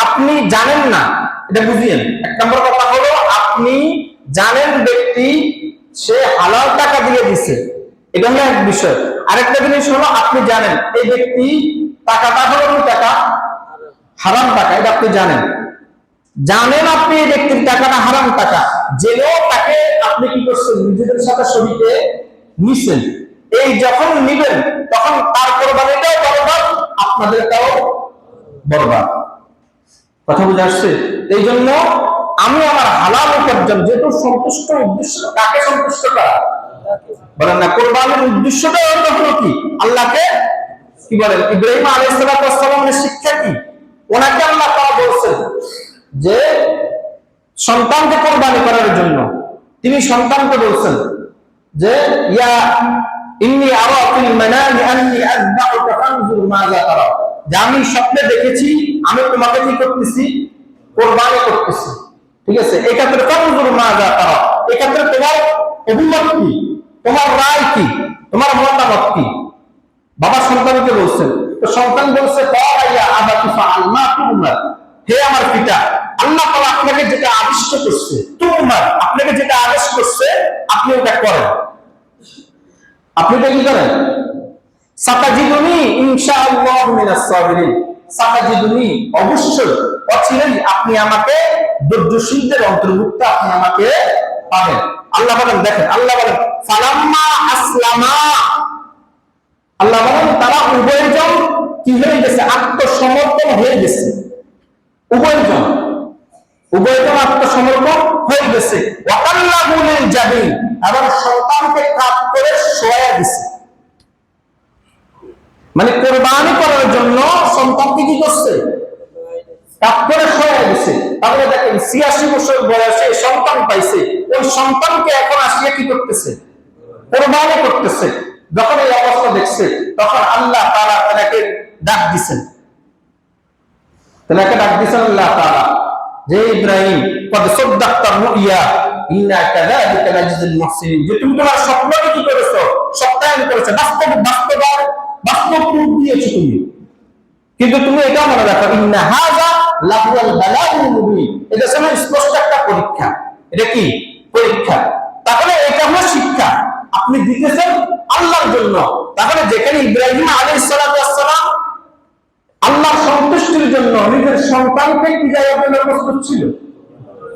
আপনি জানেন না, এটা বুঝিয়েন। এক নম্বর কথা হলো আপনি জানেন ব্যক্তি সে হালাল টাকা দিয়ে দিছে, এটা হলো এক বিষয়। আরেকটা জিনিস হলো আপনি জানেন এই ব্যক্তি টাকাটা হলো কি টাকা? হারাম টাকা, এটা আপনি জানেন। জানেন আপনি এই ব্যক্তির টাকাটা হারাম টাকা, জেনেও তাকে আপনি কি করছেন? নিজেদের সাথে শরীকে নিছেন। এই যখন নিবেন তখন তার কোরবানিটাও বরবাদ, আপনাদেরটাও বরবাদ। কথা বুঝে আসছে? এই জন্য আমি আমার হালাল উপার্জন, যেহেতু সন্তুষ্ট উদ্দেশ্য, কাকে সন্তুষ্ট করা বলেন না, কোরবানির উদ্দেশ্যটা হলো কি? আল্লাহকে কি বলেন? ইব্রাহিম আলাইহিস সালামের শিক্ষা কি? ওনাকে আল্লাহ তাআলা বলছেন যে সন্তানকে কোরবানি করার জন্য তিনি সন্তানকে বলছেন যে ইয়া ইন্নী আরা ফিল মানামি আন্নী আযবাহুকা ফানজুর মাযা তারা, যে আমি স্বপ্নে দেখেছি আমি তোমাকে কি করতেছি? কোরবানি করতেছি। ঠিক আছে, এই ক্ষেত্রে ফানজুর মাযা তারা, এই ক্ষেত্রে তোমার অভিমত কি? তোমার রায় কি? তোমার মতামত কি? বাবা সন্তানকে বলছেন, তো সন্তান বলছে ইয়া আবাতি ফাআল মা তুমার, হে আমার পিতা, আল্লাহ তাআলা আপনাকে যেটা আদেশ করছে, তুমার আপনাকে যেটা আদেশ করছে আপনি ওটা করেন। আপনি এটা কি করেন? সাতাজিদুনি ইনশাআল্লাহ মিনাস সাবিরিন, সাতাজিদুনি অবশ্যই অচিরেই আপনি আমাকে ধৈর্যশীলদের অন্তর্ভুক্ত আপনি আমাকে পাবেন। আল্লাহ বলেন, দেখেন আল্লাহ বলেন ফালাম্মা আসলামা, আল্লাহ বলেন তারা উভয়জন কি হয়ে গেছে? আত্মসমর্পণ হয়ে গেছে। উভয়জন আত্মসমর্পণ হয়ে গেছে। ওয়াকাল্লাহু লিল জাবিন, এবং সন্তানকে কাঁধ করে শোয়া দিছে। মানে কোরবানি করার জন্য সন্তানকে কি করছে? কাঁধ করে শোয়া দিছে। তাহলে দেখেন 86 বছর বয়সে সন্তান পাইছে, ওই সন্তানকে এখন আসিয়া কি করতেছে? কোরবানি করতেছে। যখন এই অবস্থা দেখছে তখন আল্লাহ তাআলা তাকে ডাক দিবেন, আল্লাহ তাআলা যে ইব্রাহিম কদ সাদ্দাকতা রুইয়া ইন্না কাযালিকা নাজজিল মুহসিনিন, যে তুমি তোমার স্বপ্নকে কি করেছো? সত্যায়ন করেছো, বাস্তব রূপ দিয়েছো তুমি। কিন্তু তুমি এটা মনে রাখো, ইন্না হাযা লাহুল বালাউল মুবিন, এটা হলো স্পষ্ট একটা পরীক্ষা। এটা কি পরীক্ষা? তাহলে এটা হলো শিক্ষা আপনি দিতেছেন আল্লাহর জন্য। তাহলে যেখানে ইব্রাহিম আলাইহিস সালাম আল্লাহর সন্তুষ্টির জন্য নিজের সন্তানকে কি দেওয়ার জন্য প্রস্তুত ছিল?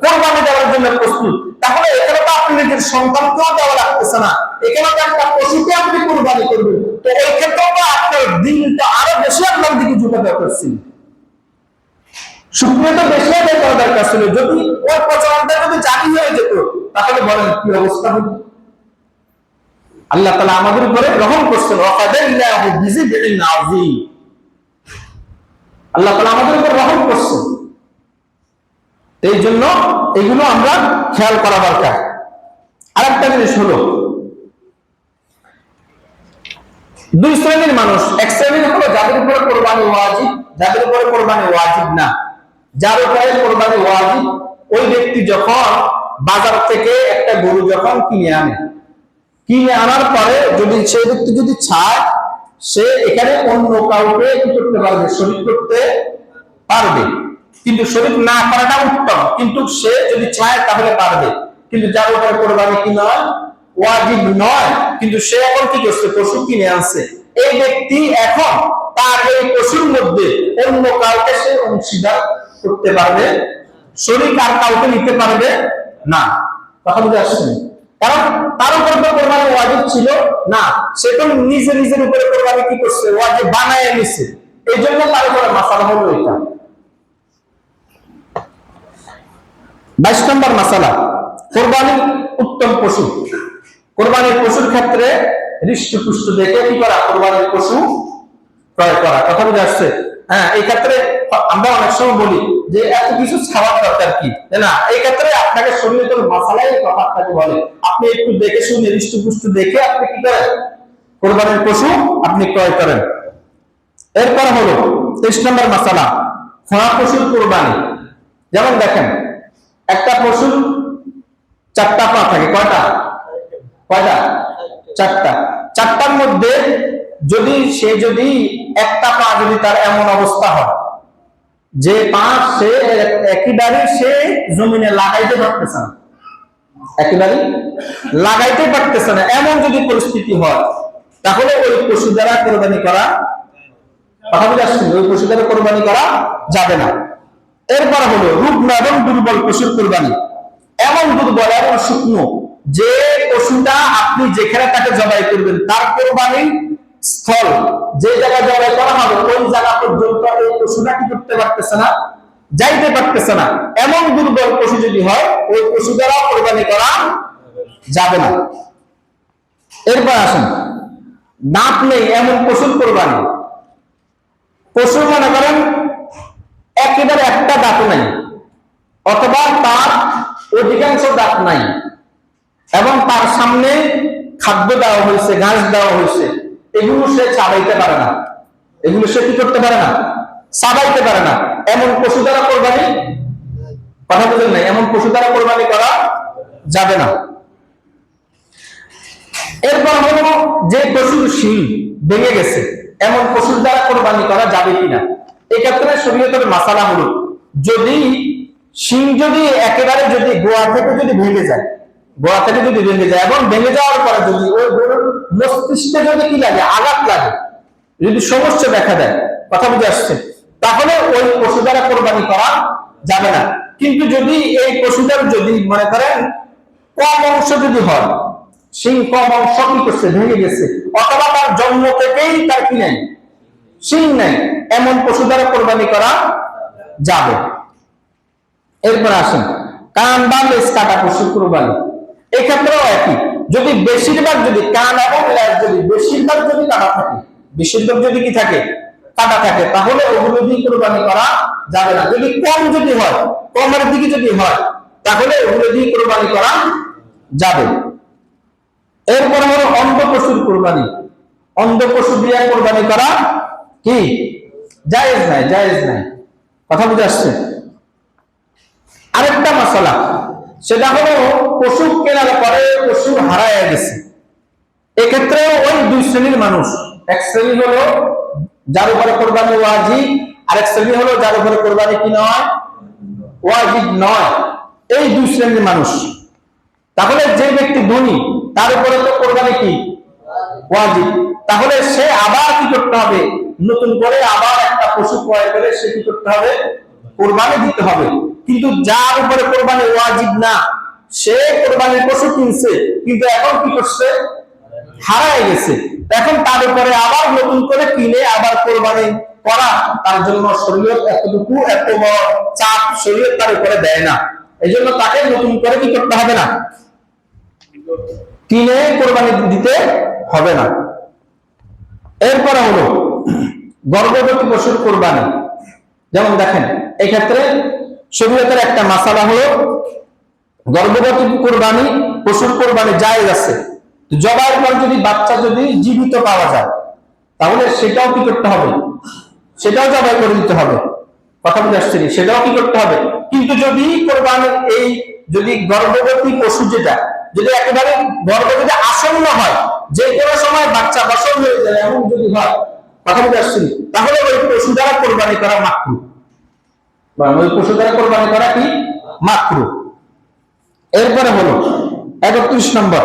কোরবানি দেওয়ার জন্য প্রস্তুত। তাহলে এখানে তো আপনি নিজের সন্তানকেও দেওয়া লাগতেছে না, এখানে তো একটা পশুকে আপনি কোরবানি করবেন। তো এই ক্ষেত্রে তো আপনার দিনটা আরো বেশি আপনার দিকে ঝুঁকে দরকার ছিল, শুক্রিয়া তো বেশি আদায় করা দরকার ছিল। যদি ওই প্রচলনটা যদি জারি হয়ে যেত তাহলে বলেন কি অবস্থা হতো? আল্লাহ তাআলা আমাদের উপরে রহম করছেন, ওয়াকাদাল্লাহু বিযিবইন আযীম, আল্লাহ তাআলা আমাদের উপর রহম করছেন। এই জন্য এগুলো আমরা খেয়াল করা দরকার। আরেকটা জিনিস হলো, দুই শ্রেণীর মানুষ। এক শ্রেণীর হলো যাদের উপরে কোরবানি ওয়াজিব, যাদের উপরে কোরবানি ওয়াজিব না। যার উপরে কোরবানি ওয়াজিব ওই ব্যক্তি যখন বাজার থেকে একটা গরু যখন কিনে আনার পরে যদি সেই ব্যক্তি যদি চায় সে এখানে অন্য কাউকে কি করতে পারবে, শরীক করতে পারবে, কিন্তু শরীক না করাটা উত্তম, কিন্তু সে যদি চায় তাহলে পারবে। কিন্তু যার উপরে কোরবানি কি নয়, ওয়াজিব নয়, কিন্তু সে এখন কি করছে, পশু কিনে আনছে, এই ব্যক্তি এখন তার এই পশুর মধ্যে অন্য কাউকে সে অংশীদার করতে পারবে, শরীক আর কাউকে নিতে পারবে না। কথা বুঝে আসছেন? কারণ তার উপর তো কোরবানি ওয়াজিব ছিল না, সে তো নিজের উপরে কোরবানি কি করছে, ওয়াজিব বানায় নিছে, এই জন্য তার উপরে মাসালা হলো এটা। 22 নম্বর মাসালা, কোরবানির উত্তম পশু। কোরবানির পশুর ক্ষেত্রে হৃষ্টপুষ্ট দেখে কি করা, কোরবানির পশু ক্রয় করা। কথা বুঝে আসছে? হ্যাঁ, এই ক্ষেত্রে আমরা অনেক সময় বলি যে এত কিছু ছাড়ার দরকার কি, তাই না? এই ক্ষেত্রে আপনাকে শরীয়তের মাসালাই কথা আপনাকে বলে, আপনি একটু দেখে শুনে হৃষ্টপুষ্ট দেখে আপনি কি করেন, কোরবানির পশু আপনি ক্রয় করেন। এরপর হলো 23 নম্বর মাসালা, খোঁড়া পশুর কোরবানি। যেমন দেখেন, একটা পশুর 4টা পা থাকে, কয়টা? চারটার মধ্যে যদি একটা পা যদি তার এমন অবস্থা হয় যে পা সে একেবারে সে জমিনে লাগাইতে পারতেছে না, এমন যদি পরিস্থিতি হয় তাহলে ওই পশু দ্বারা কোরবানি করা, কথা বুঝে আসছে, ওই পশু দ্বারা কোরবানি করা যাবে না। এরপর হলো রুগ্ন এবং দুর্বল পশুর কোরবানি। এমন দুর্বল এমন শুকনো যে পশুটা আপনি যেখানে তাকে জবাই করবেন তার কোরবানির স্থল যে জায়গায় জবাই করা হবে ওই জায়গা পর্যন্ত এই পশুটা কি করতে পারতেছে না, যাইতে পারতেছে না, এমন দুর্বল পশু যদি হয় ওই পশু দ্বারা কোরবানি করা যাবে না। এরপর আসেন, দাঁত নেই এমন পশুর কোরবানি। পশু মনে করেন একেবারে একটা দাঁত নাই, অথবা তার অধিকাংশ দাঁত নাই এবং তার সামনে খাদ্য দেওয়া হয়েছে, ঘাস দেওয়া হয়েছে, এগুলো সে চাবাইতে পারে না, এগুলো সে কি করতে পারে না, চাবাইতে পারে না, এমন পশু দ্বারা কোরবানি, কথা বুঝেন না, এমন পশু দ্বারা কোরবানি করা যাবে না। এরপর হলো যে পশুর শিং ভেঙে গেছে এমন পশুর দ্বারা কোরবানি করা যাবে কিনা। এক্ষেত্রে শরীয়তের মাসালা হলো, যদি শিং যদি একেবারে যদি গোড়া থেকে যদি ভেঙে যায় এবং ভেঙে যাওয়ার পরে যদি ওই গরুর মস্তিষ্কে যদি কি লাগে, আঘাত লাগে, যদি সমস্যা দেখা দেয়, কথা বুঝে আসছে, তাহলে ওই পশু দ্বারা কোরবানি করা যাবে না। কিন্তু যদি এই পশুটার যদি মনে করেন কম অংশ যদি হয়, শিং কম অংশ কি করছে, ভেঙে গেছে, অথবা তার জন্ম থেকেই তার কি নেই, শিং নেই, এমন পশু দ্বারা কোরবানি করা যাবে। এরপর আসেন কান বা লেজ কাটা পশুর কোরবানি। এক্ষেত্রেও একই, যদি বেশিরভাগ যদি কান এবং লেজ যদি বেশিরভাগ যদি কাটা থাকে, বেশিরভাগ যদি কি থাকে, কাটা থাকে, তাহলে ওগুলো দিয়ে কোরবানি করা যাবে না। যদি কম যদি হয়, কমের দিকে যদি হয়, তাহলে ওগুলো দিয়ে কোরবানি করা যাবে। এরপর হলো অন্ধ পশুর কোরবানি। অন্ধ পশু দিয়ে কোরবানি করা কি জায়েজ নাই, কথা বুঝে আসছে? আরেকটা মাসালা, সেটা হলো পশু কেনার পরে পশু হারায় গেছে। এক্ষেত্রে ওই দুই শ্রেণীর মানুষ, এক শ্রেণী হলো যার উপরে কোরবানি ওয়াজিব, আরেক শ্রেণী হলো যার উপরে কোরবানি কি নয়, ওয়াজিব নয়, এই দুই শ্রেণীর মানুষ। তাহলে যে ব্যক্তি ধনী তার উপরে তো কোরবানি কি ওয়াজিব, তাহলে সে আবার কি করতে হবে, নতুন করে আবার একটা পশু ক্রয় করে সে কি করতে হবে, কোরবানি দিতে হবে। কিন্তু যার উপরে কোরবানি ওয়াজিব না, সে কোরবানির পশু কিনছে কিন্তু এখন কি করছে, হারায় গেছে, এখন তার উপরে আবার নতুন করে কিনে আবার কোরবানি করা তার জন্য শরীয়ত এতটুকু এত বড় চাপ শরীয়ত তার উপরে দেয় না। এই জন্য তাকে নতুন করে কি করতে হবে না, কিনে কোরবানি দিতে হবে না। এরপরে হলো গর্ভবতী পশুর কোরবানি। যেমন দেখেন, এই ক্ষেত্রে শরীয়তের একটা মাসালা হলো গর্ভবতী কোরবানি পশুর কোরবানি জায়েজ আছে, জবাইয়ের পর যদি বাচ্চা যদি জীবিত পাওয়া যায় তাহলে সেটাও কি করতে হবে, সেটাও জবাই করে দিতে হবে, কথা বুঝে আসছে, সেটাও কি করতে হবে। কিন্তু যদি কোরবানির এই যদি গর্ভবতী পশু যেটা যদি একেবারে গর্ভ যদি আসন্ন হয়, যে কোনো সময় বাচ্চা বছর হয়ে যায় এমন যদি হয়, কথা বুঝে আসছে, তাহলে ওই পশু দ্বারা কোরবানি করা মাকরুহ, বা ওই পশু দ্বারা কোরবানি করা কি মাকরুহ। এরপরে হলো 31 নম্বর,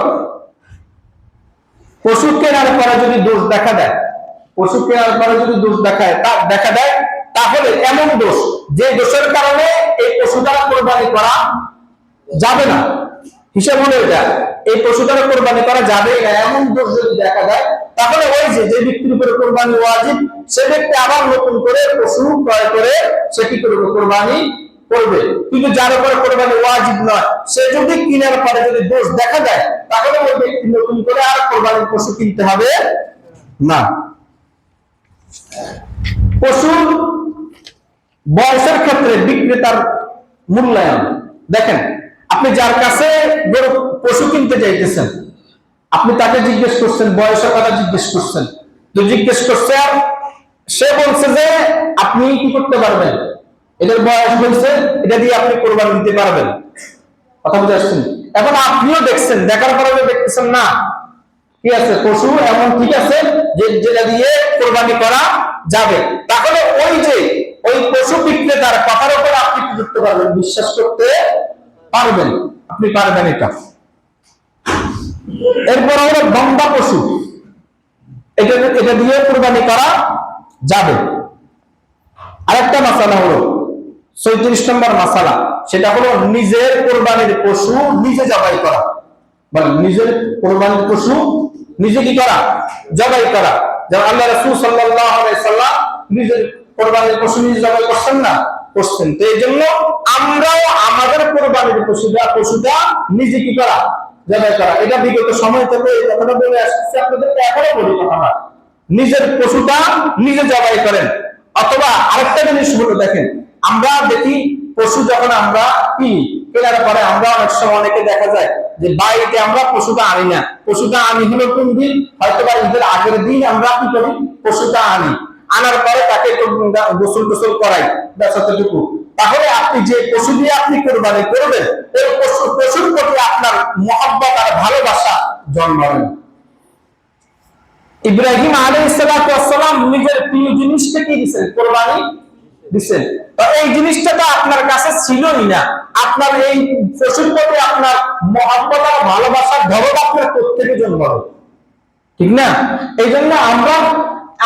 পশু কেনার পরে যদি দোষ দেখা দেয়, পশু কেনার পরে যদি দোষ দেখা দেয়, তাহলে এমন দোষ যে দোষের কারণে এই পশু দ্বারা কোরবানি করা যাবে না, হিসাব হলো এটা, এই পশু দ্বারা কোরবানি করা যাবে না, এমন দোষ যদি দেখা দেয়, তাহলে ওই যে ব্যক্তির উপরে কোরবানি ওয়াজিব, সে ব্যক্তি আবার নতুন করে পশু ক্রয় করে সে কি করবে, কোরবানি করবে। কিন্তু যার উপরে কোরবানি ওয়াজিব নয়, সে যদি কেনার পরে যদি দোষ দেখা দেয়, তাহলে ওই ব্যক্তি নতুন করে আর কোরবানির পশু কিনতে হবে না। পশুর বয়সের ক্ষেত্রে বিক্রেতার মূল্যায়ন দেখেন, আপনি যার কাছে পশু কিনতে চাইতেছেন, আপনি তাকে জিজ্ঞেস করছেন, বয়সের কথা জিজ্ঞেস করছেন, তো জিজ্ঞেস করছে আর সে বলছে যে আপনি কি করতে পারবেন, এটার বয়স বলছে, এটা দিয়ে আপনি কোরবানি দিতে পারবেন, কথা বুঝে আসছেন। এখন আপনিও দেখছেন, দেখার পরে দেখতেছেন না কি আছে, পশু এমন ঠিক আছে যে যেটা দিয়ে কোরবানি করা যাবে, তাহলে ওই পশু বিক্রেতার কথার উপর আপনি কি করতে পারবেন, বিশ্বাস করতে পারবেন, আপনি পারবেন এটা। এরপর হলো বন্ধা পশু, এটা দিয়ে কোরবানি করা যাবে। আরেকটা মাসালা হলো 34 নম্বর মাসালা, সেটা হলো নিজের কোরবানির পশু নিজে জবাই করা, মানে নিজের কোরবানির পশু নিজে কি করা, জবাই করা। যেমন আল্লাহ রাসূল সাল্লাল্লাহু আলাইহি সাল্লাম নিজের কোরবানির পশু নিজে জবাই করছেন না, করছেন। তো এই জন্য আমরাও আমাদের কোরবানির পশুটা নিজে কি করা, জবাই করা। এটা বিগত সময় থেকে এই কথাটা বলে আসছে, আপনাদেরকে এখনো বলি কথা, নিজের পশুটা নিজে জবাই করেন। অথবা আরেকটা জিনিস হলো, দেখেন আমরা দেখি পশু যখন আমরা কিনি, কেনার পরে আমরা অনেক সময় অনেকে দেখা যায় যে বাড়িতে আমরা পশুটা আনি না, পশুটা আনি হলো কোন দিন, হয়তো বা ঈদের আগের দিন আমরা কি করি, পশুটা আনি, আনার পরে তাকে গোসল টোসল করাই, ব্যাস এতটুকু। তাহলে আপনি যে পশু দিয়ে আপনি কোরবানি করবেন, এই পশুর প্রতি আপনার মহব্বত আর ভালোবাসা জন্মাবে। ইব্রাহিম আলাইহিস সালাম নিজের প্রিয় জিনিসটা কি দিয়েছেন, কোরবানি দিয়েছেন। তো এই জিনিসটা তো আপনার কাছে ছিলই না, আপনার এই পশুর প্রতি আপনার মহব্বত আর ভালোবাসার ধরন আপনার প্রত্যেকে জন্মাবে, ঠিক না? এই জন্য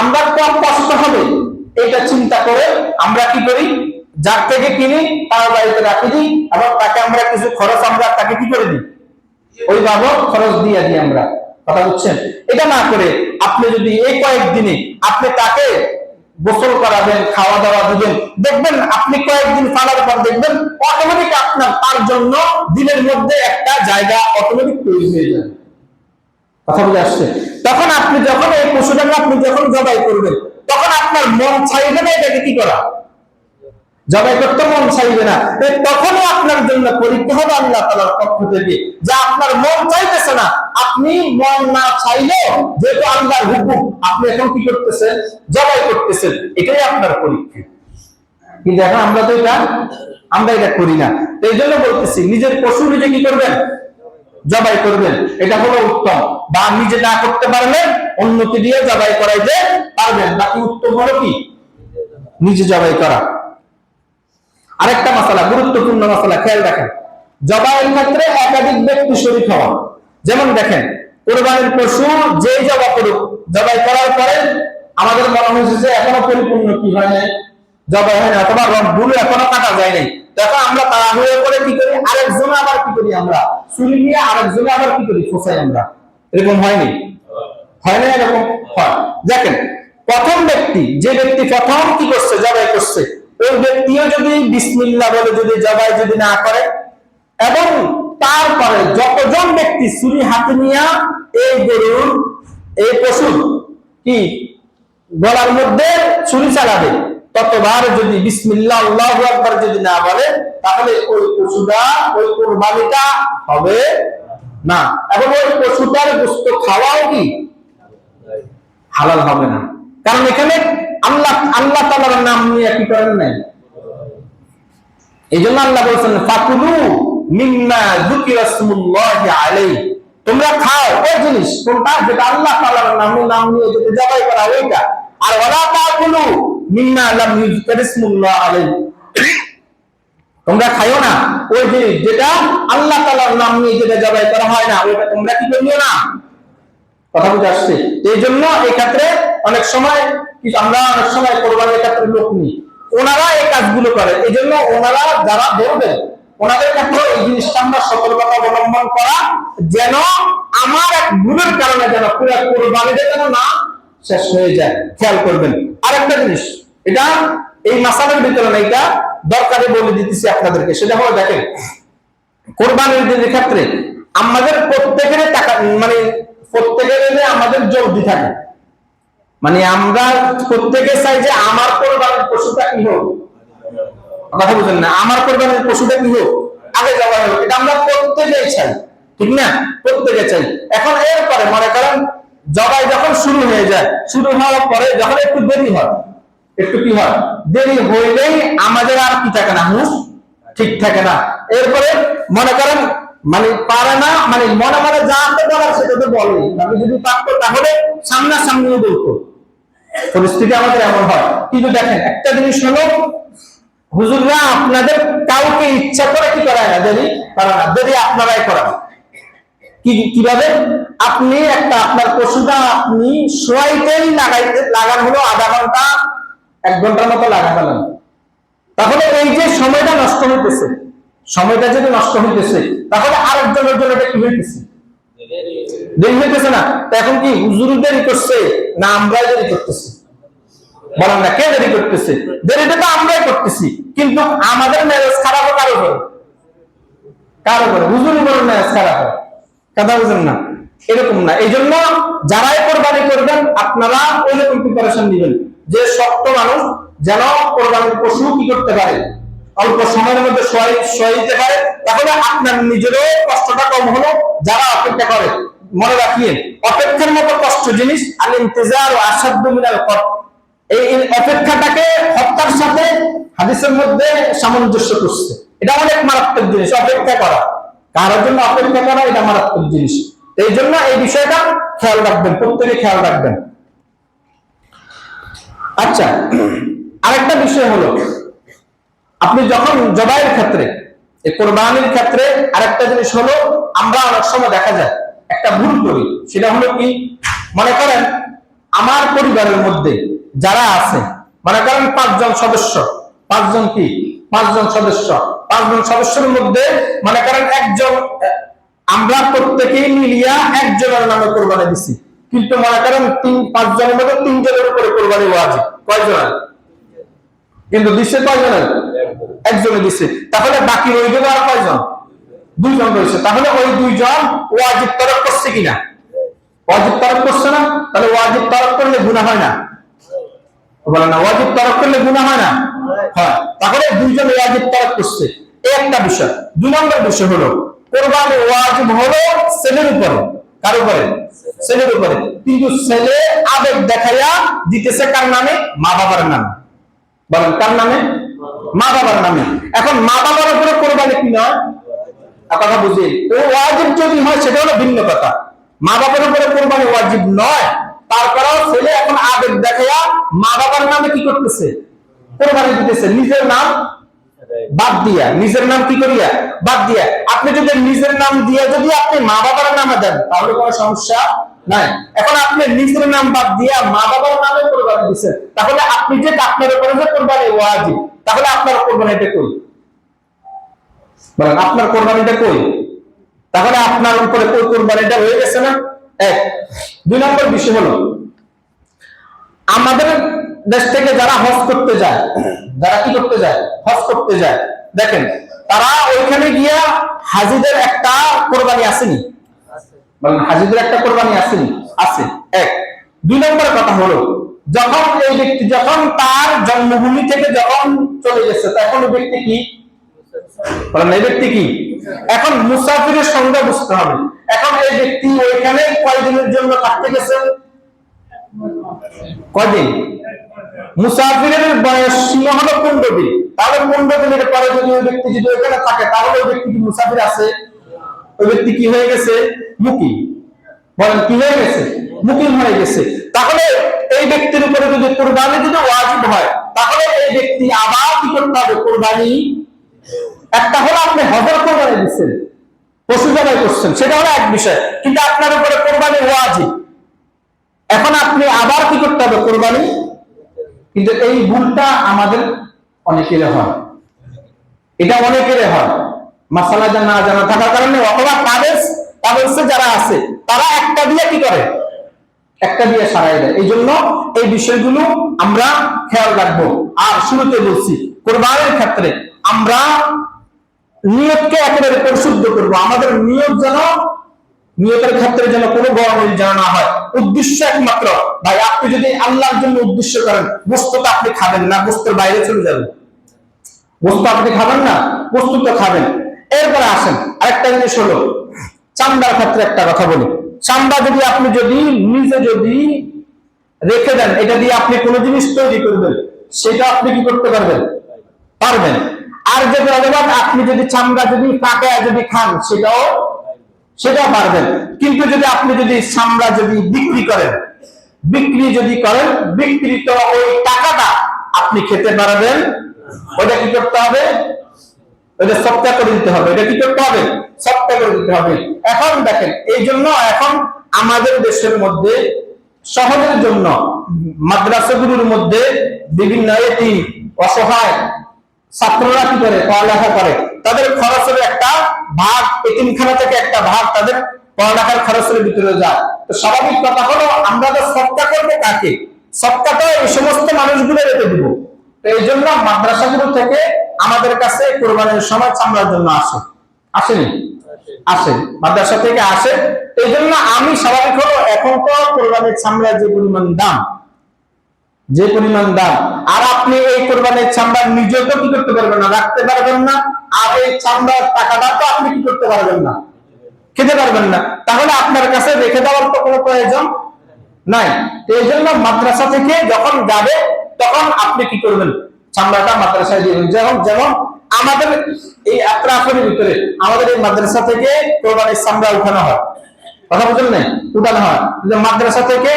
আমরা কম কষ্ট হবে এটা চিন্তা করে আমরা কি করি, যার থেকে কিনি তার বাড়িতে রাখি দিই, এবং তাকে আমরা কিছু খরচ আমরা তাকে কি করে দিই, ওই বাবদ খরচ দিয়ে দিই আমরা, কথা বুঝছেন। এটা না করে আপনি যদি এই কয়েকদিনে আপনি তাকে গোসল করাবেন, খাওয়া দাওয়া দিবেন, দেখবেন আপনি কয়েকদিন পালার পর দেখবেন অটোমেটিক আপনার তার জন্য দিনের মধ্যে একটা জায়গা অটোমেটিক তৈরি হয়ে যাবে, কথা বুঝে আসছে। তখন আপনি যখন এই পশুটাকে আপনি যখন জবাই করবেন, তখন আপনার মন চাইবে না এটাকে কি করা, জবাই করতে মন চাইবে না, তখনই আপনার জন্য পরীক্ষা হবে আল্লাহ তাআলার পক্ষ থেকে, যে আপনার মন চাইতেছে না, আপনি মন না চাইলেও যেহেতু আল্লাহর হুকুম আপনি এখন কি করতেছেন, জবাই করতেছেন, এটাই আপনার পরীক্ষা। কিন্তু এখন আমরা এটা করি না। এই জন্য বলতেছি নিজের পশু নিজে কি করবেন, জবাই করবেন, এটা হলো উত্তম। বা নিজে না করতে পারলেন অন্যকে দিয়ে জবাই করাইতে পারবেন, বাকি উত্তম হলো কি নিজে জবাই করা। আরেকটা মাসালা, গুরুত্বপূর্ণ মাসালা, খেয়াল রাখেন, জবাইয়ের ক্ষেত্রে একাধিক ব্যক্তি শরীক হওয়া। যেমন দেখেন কোরবানির পশু যেই জবাই করুক, জবাই করার পরে আমাদের মনে হয়েছে যে এখনো পরিপূর্ণ কি হয় নাই, জবাই হয় না, অথবা রবগুলো এখনো কাটা যায় নাই, তখন আমরা তাড়াহুড়ো করে কি করি, আরেকজনে আবার কি করি, আমরা ছুরি নিয়ে আরেকজনে আবার কি করি, ফোসাই আমরা। এরকম হয়নি, হয় না? এরকম হয়। দেখেন প্রথম ব্যক্তি, যে ব্যক্তি প্রথম কি করছে, জবাই করছে, ওই ব্যক্তিও যদি বিসমিল্লাহ বলে যদি জবাই যদি না করে, এবং তারপরে যতজন ব্যক্তি ছুরি হাতে নিয়ে এই গরুর এই পশুর কি গলার মধ্যে ছুরি চালাবে, ততবার যদি বিসমিল্লাহ আল্লাহু আকবার যদি না বলে, তাহলে ওই পশুটা, ওই কুরবানিটা হবে না, এবং ওই পশুটার গোশত খাওয়াও কি হালাল হবে না। কারণ এখানে আল্লাহ তাআলার নাম নিয়ে কি করেন নাই, এই জন্য আল্লাহ বলছেন ফাকুলু মিম্মা যুকিরা ইসমুল্লাহি আলাইহি, তোমরা খাও ওই জিনিস কোনটা যেটা আল্লাহ তাআলার নাম নিয়ে যেটা জবাই করা ওইটা। আর ওয়ালা তাকুলু মিম্মা লাম ইযকার ইসমুল্লাহি আলাইহি, তোমরা খাইও না ওই জিনিস যেটা আল্লাহ তাআলার নাম নিয়ে যেটা জবাই করা হয় না, ওইটা তোমরা কি করিও না। কথা বুঝে আসছে? এই জন্য এই ক্ষেত্রে অনেক সময় আমরা অনেক সময় কোরবানির ক্ষেত্রে লোক নিই, ওনারা এই কাজগুলো করে। এই জন্য ওনারা যারা ধরবে ওনাদের ক্ষেত্রে এই জিনিসটা আমরা সতর্কতা অবলম্বন করা, যেন আমার এক ভুলের কারণে যেন পুরো কোরবানিটা যেন না শেষ হয়ে যায়, খেয়াল করবেন। আরেকটা জিনিস, এটা এই মাসালার ভিতরে না, এটা দরকারে বলে দিতেছি আপনাদেরকে, সেটা হলো দেখেন কোরবানির দিনের ক্ষেত্রে আমাদের প্রত্যেকের টাকা মানে প্রত্যেকের আমাদের জলদি থাকে, মানে আমরা প্রত্যেকে চাই যে আমার কোরবানির পশুটা কি হোক, কথা বুঝেন না, আমার কোরবানির পশুটা কি হোক আগে জবাই হোক, এটা আমরা প্রত্যেকেই চাই, ঠিক না? প্রত্যেকে চাই। এখন এরপরে মনে করেন জবাই যখন শুরু হয়ে যায়, শুরু হওয়ার পরে যখন একটু দেরি হয়, একটু কি হয় দেরি হইলেই আমাদের আর কি থাকে না, হুঁশ ঠিক থাকে না। এরপরে মনে করেন মানে পারে না, মানে মনে মনে যা আছে বলার সেটা তো বলে, আমি যদি পারতো তাহলে সামনাসামনিও বলতো, পরিস্থিতি আমাদের এমন হয়। কিন্তু দেখেন একটা জিনিস হলো হুজুররা আপনাদের কাউকে ইচ্ছা করে কি করায় না, দেরি করে না, দেরি আপনারাই করান। কিভাবে? আপনি একটা আপনার পশুটা আপনি শোয়াইতেই লাগান হলো আধা ঘন্টা 1 ঘন্টার মতো লাগাবেন, তাহলে এই যে সময়টা নষ্ট হইতেছে, সময়টা যদি নষ্ট হইতেছে তাহলে আরেকজনের জন্য এটা কি হইতেছে, দেরি হইতেছে না? এখন কি হুজুর দেরি করছে না আমরা দেরি করতেছি? বলেন না, কে দেরি করতেছে? দেরিটা তো আমরাই করতেছি, কিন্তু আমাদের মেজাজ খারাপ কারো করে, কারো করে হুজুরই বলেন মেজাজ খারাপ হয়, কথা বুঝেন না? এরকম না। এই জন্য যারাই কোরবানি করবেন আপনারা ওইরকম প্রিপারেশন নেবেন যে শক্ত মানুষ যেন কোরবানির পশু কি করতে পারে, অল্প সময়ের মধ্যে সহাইতে পারে, তাহলে আপনার নিজেরও কষ্টটা কম হলো। যারা অপেক্ষা করে মনে রাখিয়েন, অপেক্ষার মতো কষ্ট জিনিস আল ইন্তিজার ও আসাদ্দু মিনাল কতল, এই অপেক্ষাটাকে হত্যার সাথে হাদিসের মধ্যে সামঞ্জস্য করছে। এটা অনেক মারাত্মক জিনিস, অপেক্ষা করা, কারোর জন্য অপেক্ষা করা এটা মারাত্মক জিনিস। এই জন্য এই বিষয়টা খেয়াল রাখবেন, প্রত্যেকে খেয়াল রাখবেন। আচ্ছা, আরেকটা বিষয় হলো আপনি যখন জবাইয়ের ক্ষেত্রে, এই কোরবানির ক্ষেত্রে আরেকটা জিনিস হলো আমরা অনেক সময় দেখা যায় একটা ভুল করি, সেটা হলো কি মনে করেন আমার পরিবারের মধ্যে যারা আছে, মনে করেন 5 জন সদস্য, 5 জন কি 5 জন সদস্য, 5 জন সদস্যের মধ্যে মনে করেন একজন, আমরা প্রত্যেকেই মিলিয়া একজনের নামে কোরবানি দিছি, কিন্তু মনে করেন 5 জনের মধ্যে 3 জনের উপরে কোরবানি ওয়াজিব, কয়জন? কিন্তু দিচ্ছে কয়জনের? একজনে দিচ্ছে, তাহলে বাকি রয়ে গেল আর কয়জন? 2 জন রয়েছে। তাহলে ওই 2 জন ওয়াজিব তরক করছে কিনা? ওয়াজিব তরক করছে না? তাহলে ওয়াজিব তরক করলে গুনাহ হয় না? বলেন না, ওয়াজিব তরক করলে গুনাহ হয় না? হ্যাঁ। তাহলে 2 জন ওয়াজিব তরক করছে, এই একটা বিষয়। 2 নম্বর বিষয় হলো কোরবানি ওয়াজিব হলো ছেলের উপরে, কার উপরে? ছেলের উপরে, কিন্তু ছেলে আবেগ দেখাইয়া দিতেছে কার নামে? মা বাবার নামে। বলেন কার নামে? মা বাবার নামে। এখন মা বাবার উপরে কোরবানি কি নয়? কথা বুঝি, ও ওয়াজিব যদি হয় সেটা হলো ভিন্ন কথা। মা বাবার উপরে কোরবানি ওয়াজিব নয়, তারপরেও ছেলে এখন আবেগ দেখাইয়া মা বাবার নামে কি করতেছে? কোরবানি দিতেছে, নিজের নাম বাদ দিয়া, নিজের নাম কি করিয়া বাদ দিয়া। আপনি যদি নিজের নাম দিয়ে যদি আপনি মা বাবার নামে দেন তাহলে কোনো সমস্যা নাই। এখন আপনি নিজের নাম বাদ দিয়া মা বাবার নামে কোরবানি দিচ্ছেন, তাহলে আপনি যে আপনার উপরে যে কোরবানি ওয়াজিব, তাহলে আপনার কোরবানিটা কই? বলেন আপনার কোরবানিটা কই? তাহলে আপনার উপরে কই কোরবানিটা হয়ে গেছে না? এক। 2 নম্বর বিষয় হলো আমাদের দেশ থেকে যারা হজ করতে যায়, যারা কি করতে যায়? হজ করতে যায়, দেখেন তারা ওইখানে গিয়া হাজিদের একটা কোরবানি আসেনি? বলেন হাজিদের একটা কোরবানি আসেনি? আছে। এক। 2 নম্বর কথা হলো যখন এই ব্যক্তি যখন তার জন্মভূমি থেকে যখন চলে গেছে তখন ওই ব্যক্তি কি? বলেন এই ব্যক্তি কি? এখন মুসাফিরের সংজ্ঞা বুঝতে হবে। এখন এই ব্যক্তি ওইখানে কয়দিনের জন্য থাকতে গেছে? কয়দিন? মুসাফিরের বয়স সীমা হলো 15 দিন, তাহলে 15 দিনের পরে যদি ওই ব্যক্তি যদি ওখানে থাকে, তাহলে ওই ব্যক্তি কি মুসাফির আছে? ওই ব্যক্তি কি হয়ে গেছে? মুকিম। বলেন কি হয়ে গেছে? মুকিম হয়ে গেছে। তাহলে এই ব্যক্তির উপরে যদি কুরবানি যদি ওয়াজিব হয়, তাহলে এই ব্যক্তি আবার কি করতে হবে? কুরবানি। একটা হলো আপনি হজের কুরবানি দিচ্ছেন, পশু জবাই করছেন, সেটা হলো এক বিষয়, কিন্তু আপনার উপরে কুরবানি ওয়াজিব, এখন আপনি আবার কি করতে হবে? কুরবানি। কিন্তু এই ভুলটা আমাদের অনেকের হয়, এটা অনেকের হয়, মাসালা না জানা থাকার কারণে, অথবা তাদের যারা আছে তারা একটা দিয়ে কি করে? একটা দিয়ে সারাই দেয়। এই জন্য এই বিষয়গুলো আমরা খেয়াল রাখবো। আর শুরুতে বলছি, কুরবানির ক্ষেত্রে আমরা নিয়তকে একেবারে পরিশুদ্ধ করবো। আমাদের নিয়তের ক্ষেত্রে যেন কোনো গরমিল যেন না হয়। উদ্দেশ্য একমাত্র, ভাই আপনি যদি আল্লাহর জন্য উদ্দেশ্য করেন, বস্তুটা আপনি খাবেন না, বস্তুর বাইরে চলে যাবেন। বস্তু আপনি খাবেন না, বস্তু তো খাবেন। এরপরে আসেন আরেকটা জিনিস হলো, চামড়ার ক্ষেত্রে একটা কথা বলি। চামড়া যদি আপনি নিজে রেখে দেন, এটা দিয়ে আপনি কোনো জিনিস তৈরি করবেন, সেটা আপনি কি করতে পারবেন। আর যদি অথবা আপনি যদি চামড়া পাকায় খান, সেটাও পারবেন। কিন্তু যদি আপনি চামড়া বিক্রি করেন, বিক্রিত ওই টাকাটা আপনি খেতে পারবেন। ওটা কি করতে হবে? ওটা সৎকা করে দিতে হবে। এটা কি করতে হবে? সৎকা করে দিতে হবে। এখন দেখেন, এই জন্য এখন আমাদের দেশের মধ্যে সহজের জন্য মাদ্রাসাগুলোর মধ্যে বিভিন্ন এতিম অসহায় ছাত্ররা কি করে? পড়ালেখা করে। তাদের খরচের একটা ভাগ এতিমখানা থেকে একটা ভাগ তাদের পড়ালেখার খরচের ভিতরে যায়। তো স্বাভাবিক কথা হলো, আমরা তো সৎকা করবো কাকে? সৎকাটা এই সমস্ত মানুষগুলো রেখে দিব। তো এই জন্য মাদ্রাসাগুলো থেকে আমাদের কাছে কোরবানির সময় চামড়ার জন্য আসেনি? আসে, মাদ্রাসা থেকে আসে। এই জন্য আমি স্বাভাবিক হলো, এখন তো কোরবানির চামড়ার যে পরিমাণ দাম, আর আপনি এই কোরবানির চামড়া নিজেও তো কি করতে পারবেন না, রাখতে পারবেন না। আর এই চামড়ার টাকাটা তো আপনি কি করতে পারবেন না, খেতে পারবেন না। তাহলে আপনার কাছে রেখে দেওয়ার তো কোনো প্রয়োজন নাই। এই জন্য মাদ্রাসা থেকে যখন যাবে, তখন আপনি কি করবেন? চামড়াটা মাদ্রাসায় দিবেন। যেমন আমাদের এই আত্রাফের ভিতরে আমাদের এই মাদ্রাসা থেকে কোরবানির চামড়া উঠানো হয়, কথা বুঝলেন না? উঠানো হয় মাদ্রাসা থেকে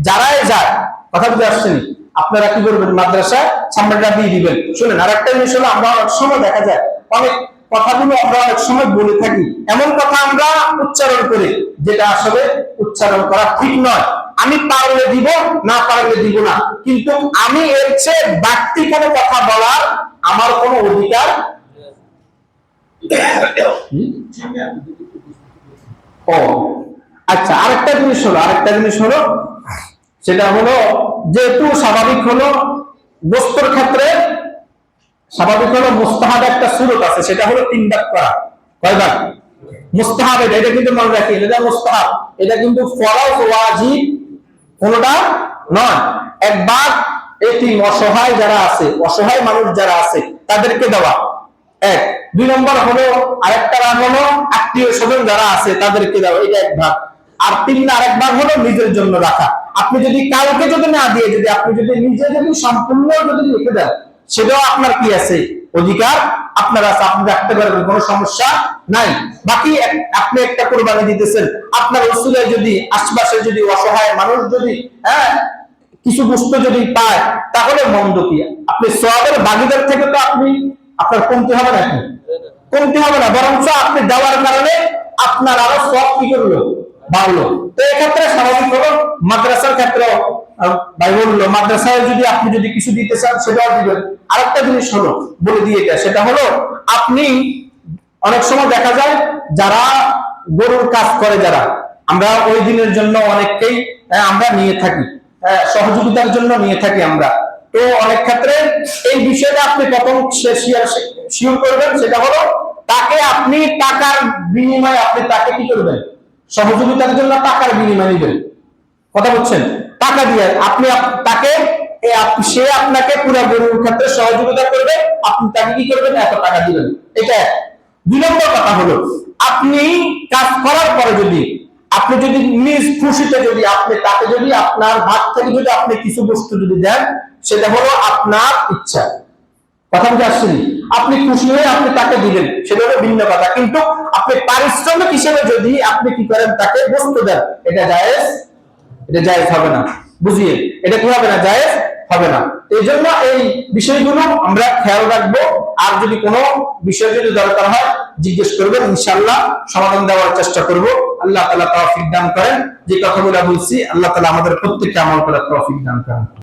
যারাই যায়, কথা বুঝে আসছেন? আপনারা কি করবেন? মাদ্রাসায় চামড়াটা দিয়ে দিবেন। শুনেন, আর একটা জিনিস হলো, আমরা অনেক সময় দেখা যায় অনেক কথাগুলো আমরা অনেক সময় বলে থাকি, এমন কথা আমরা উচ্চারণ করি যেটা আসলে উচ্চারণ করা ঠিক নয়। আমি পারলে দিব, না পারলে দিব না, কিন্তু আমি এর চেয়ে বাড়তি কোনো কথা বলার আমার কোনো অধিকার। ও আচ্ছা, আরেকটা জিনিস হলো সেটা হলো, যেহেতু স্বাভাবিক হলো গোস্তের ক্ষেত্রে স্বাভাবিক হলো মুস্তাহাব একটা সুরত আছে, সেটা হলো 3 ভাগ করা। কয়বার? মুস্তাহাব। এটা কিন্তু মনে রাখি, এটা মুস্তাহাব, এটা কিন্তু ফরজ ওয়াজিব কোনটা নয়। এক ভাগ এতিম অসহায় যারা আছে, অসহায় মানুষ যারা আছে তাদেরকে দেওয়া, এক। 2 নম্বর হলো আরেকটা ভাগ হলো আত্মীয় স্বজন যারা আছে তাদেরকে দেওয়া, এটা এক ভাগ। আর 3 আরেক ভাগ হলো নিজের জন্য রাখা। আপনি যদি কাউকে না দিয়ে আপনি নিজে সম্পূর্ণ রেখে দেন, সেটাও আপনার কি আছে? অধিকার আপনার আছে, আপনি রাখতে পারবেন, কোনো সমস্যা নাই। বাকি আপনি একটা কোরবানি দিতেছেন, আপনার উসুলে আশপাশে অসহায় মানুষ কিছু বস্তু পায়, তাহলে মন্দ কি? আপনি সওয়াবের ভাগীদার থেকে তো আপনার কমতে হবে নাকি? কমতে হবে না, বরঞ্চ আপনি দেওয়ার কারণে আপনার আরো সওয়াব কি করলো? বাড়লো। তো এক্ষেত্রে স্বাভাবিক হলো মাদ্রাসার ক্ষেত্রে ভাই বললো, মাদ্রাসায় আপনি কিছু দিতে চান, সেটাও দিবেন। আরেকটা জিনিস হলো বলে দিয়ে, সেটা হলো, আপনি অনেক সময় দেখা যায় যারা গরুর কাজ করে, যারা আমরা ওই দিনের জন্য অনেককেই আমরা নিয়ে থাকি, সহযোগিতার জন্য নিয়ে থাকি আমরা। তো অনেক ক্ষেত্রে এই বিষয়টা আপনি প্রথম শিওর করবেন, সেটা হলো তাকে আপনি টাকার বিনিময়ে আপনি তাকে কি করবেন? সহযোগিতার জন্য টাকার বিনিময় নেবেন, কথা বলছেন? টাকা দিয়ে আপনি তাকে, সে আপনাকে পুরো গরুর ক্ষেত্রে সহযোগিতা করবে, আপনি তাকে কি করবেন? এত টাকা দিবেন। এটা 2 নম্বর কথা হলো, আপনি কাজ করার পরে যদি আপনি যদি নিজ খুশিতে যদি আপনি তাকে যদি আপনার ভাগ থেকে যদি আপনি কিছু বস্তু যদি দেন, সেটা হলো আপনার ইচ্ছা, কথা বুঝে আসছেন? আপনি খুশি হয়ে আপনি তাকে দিলেন, সেটা হলো ভিন্ন কথা। কিন্তু আপনি পারিশ্রমিক হিসেবে যদি আপনি কি করেন, তাকে বস্তু দেন, এটা জায়েজ, এটা জায়েজ হবে না। বুঝিয়ে এটা কি হবে না, জায়েজ হবে না। এই জন্য এই বিষয়গুলো আমরা খেয়াল রাখবো। আর যদি কোনো বিষয় যদি দরকার হয় জিজ্ঞেস করবেন, ইনশাআল্লাহ সমাধান দেওয়ার চেষ্টা করব। আল্লাহ তাআলা তৌফিক দান করেন। যে কথাগুলো বলছি, আল্লাহ তাআলা আমাদের প্রত্যেককে আমল করার তৌফিক দান করেন।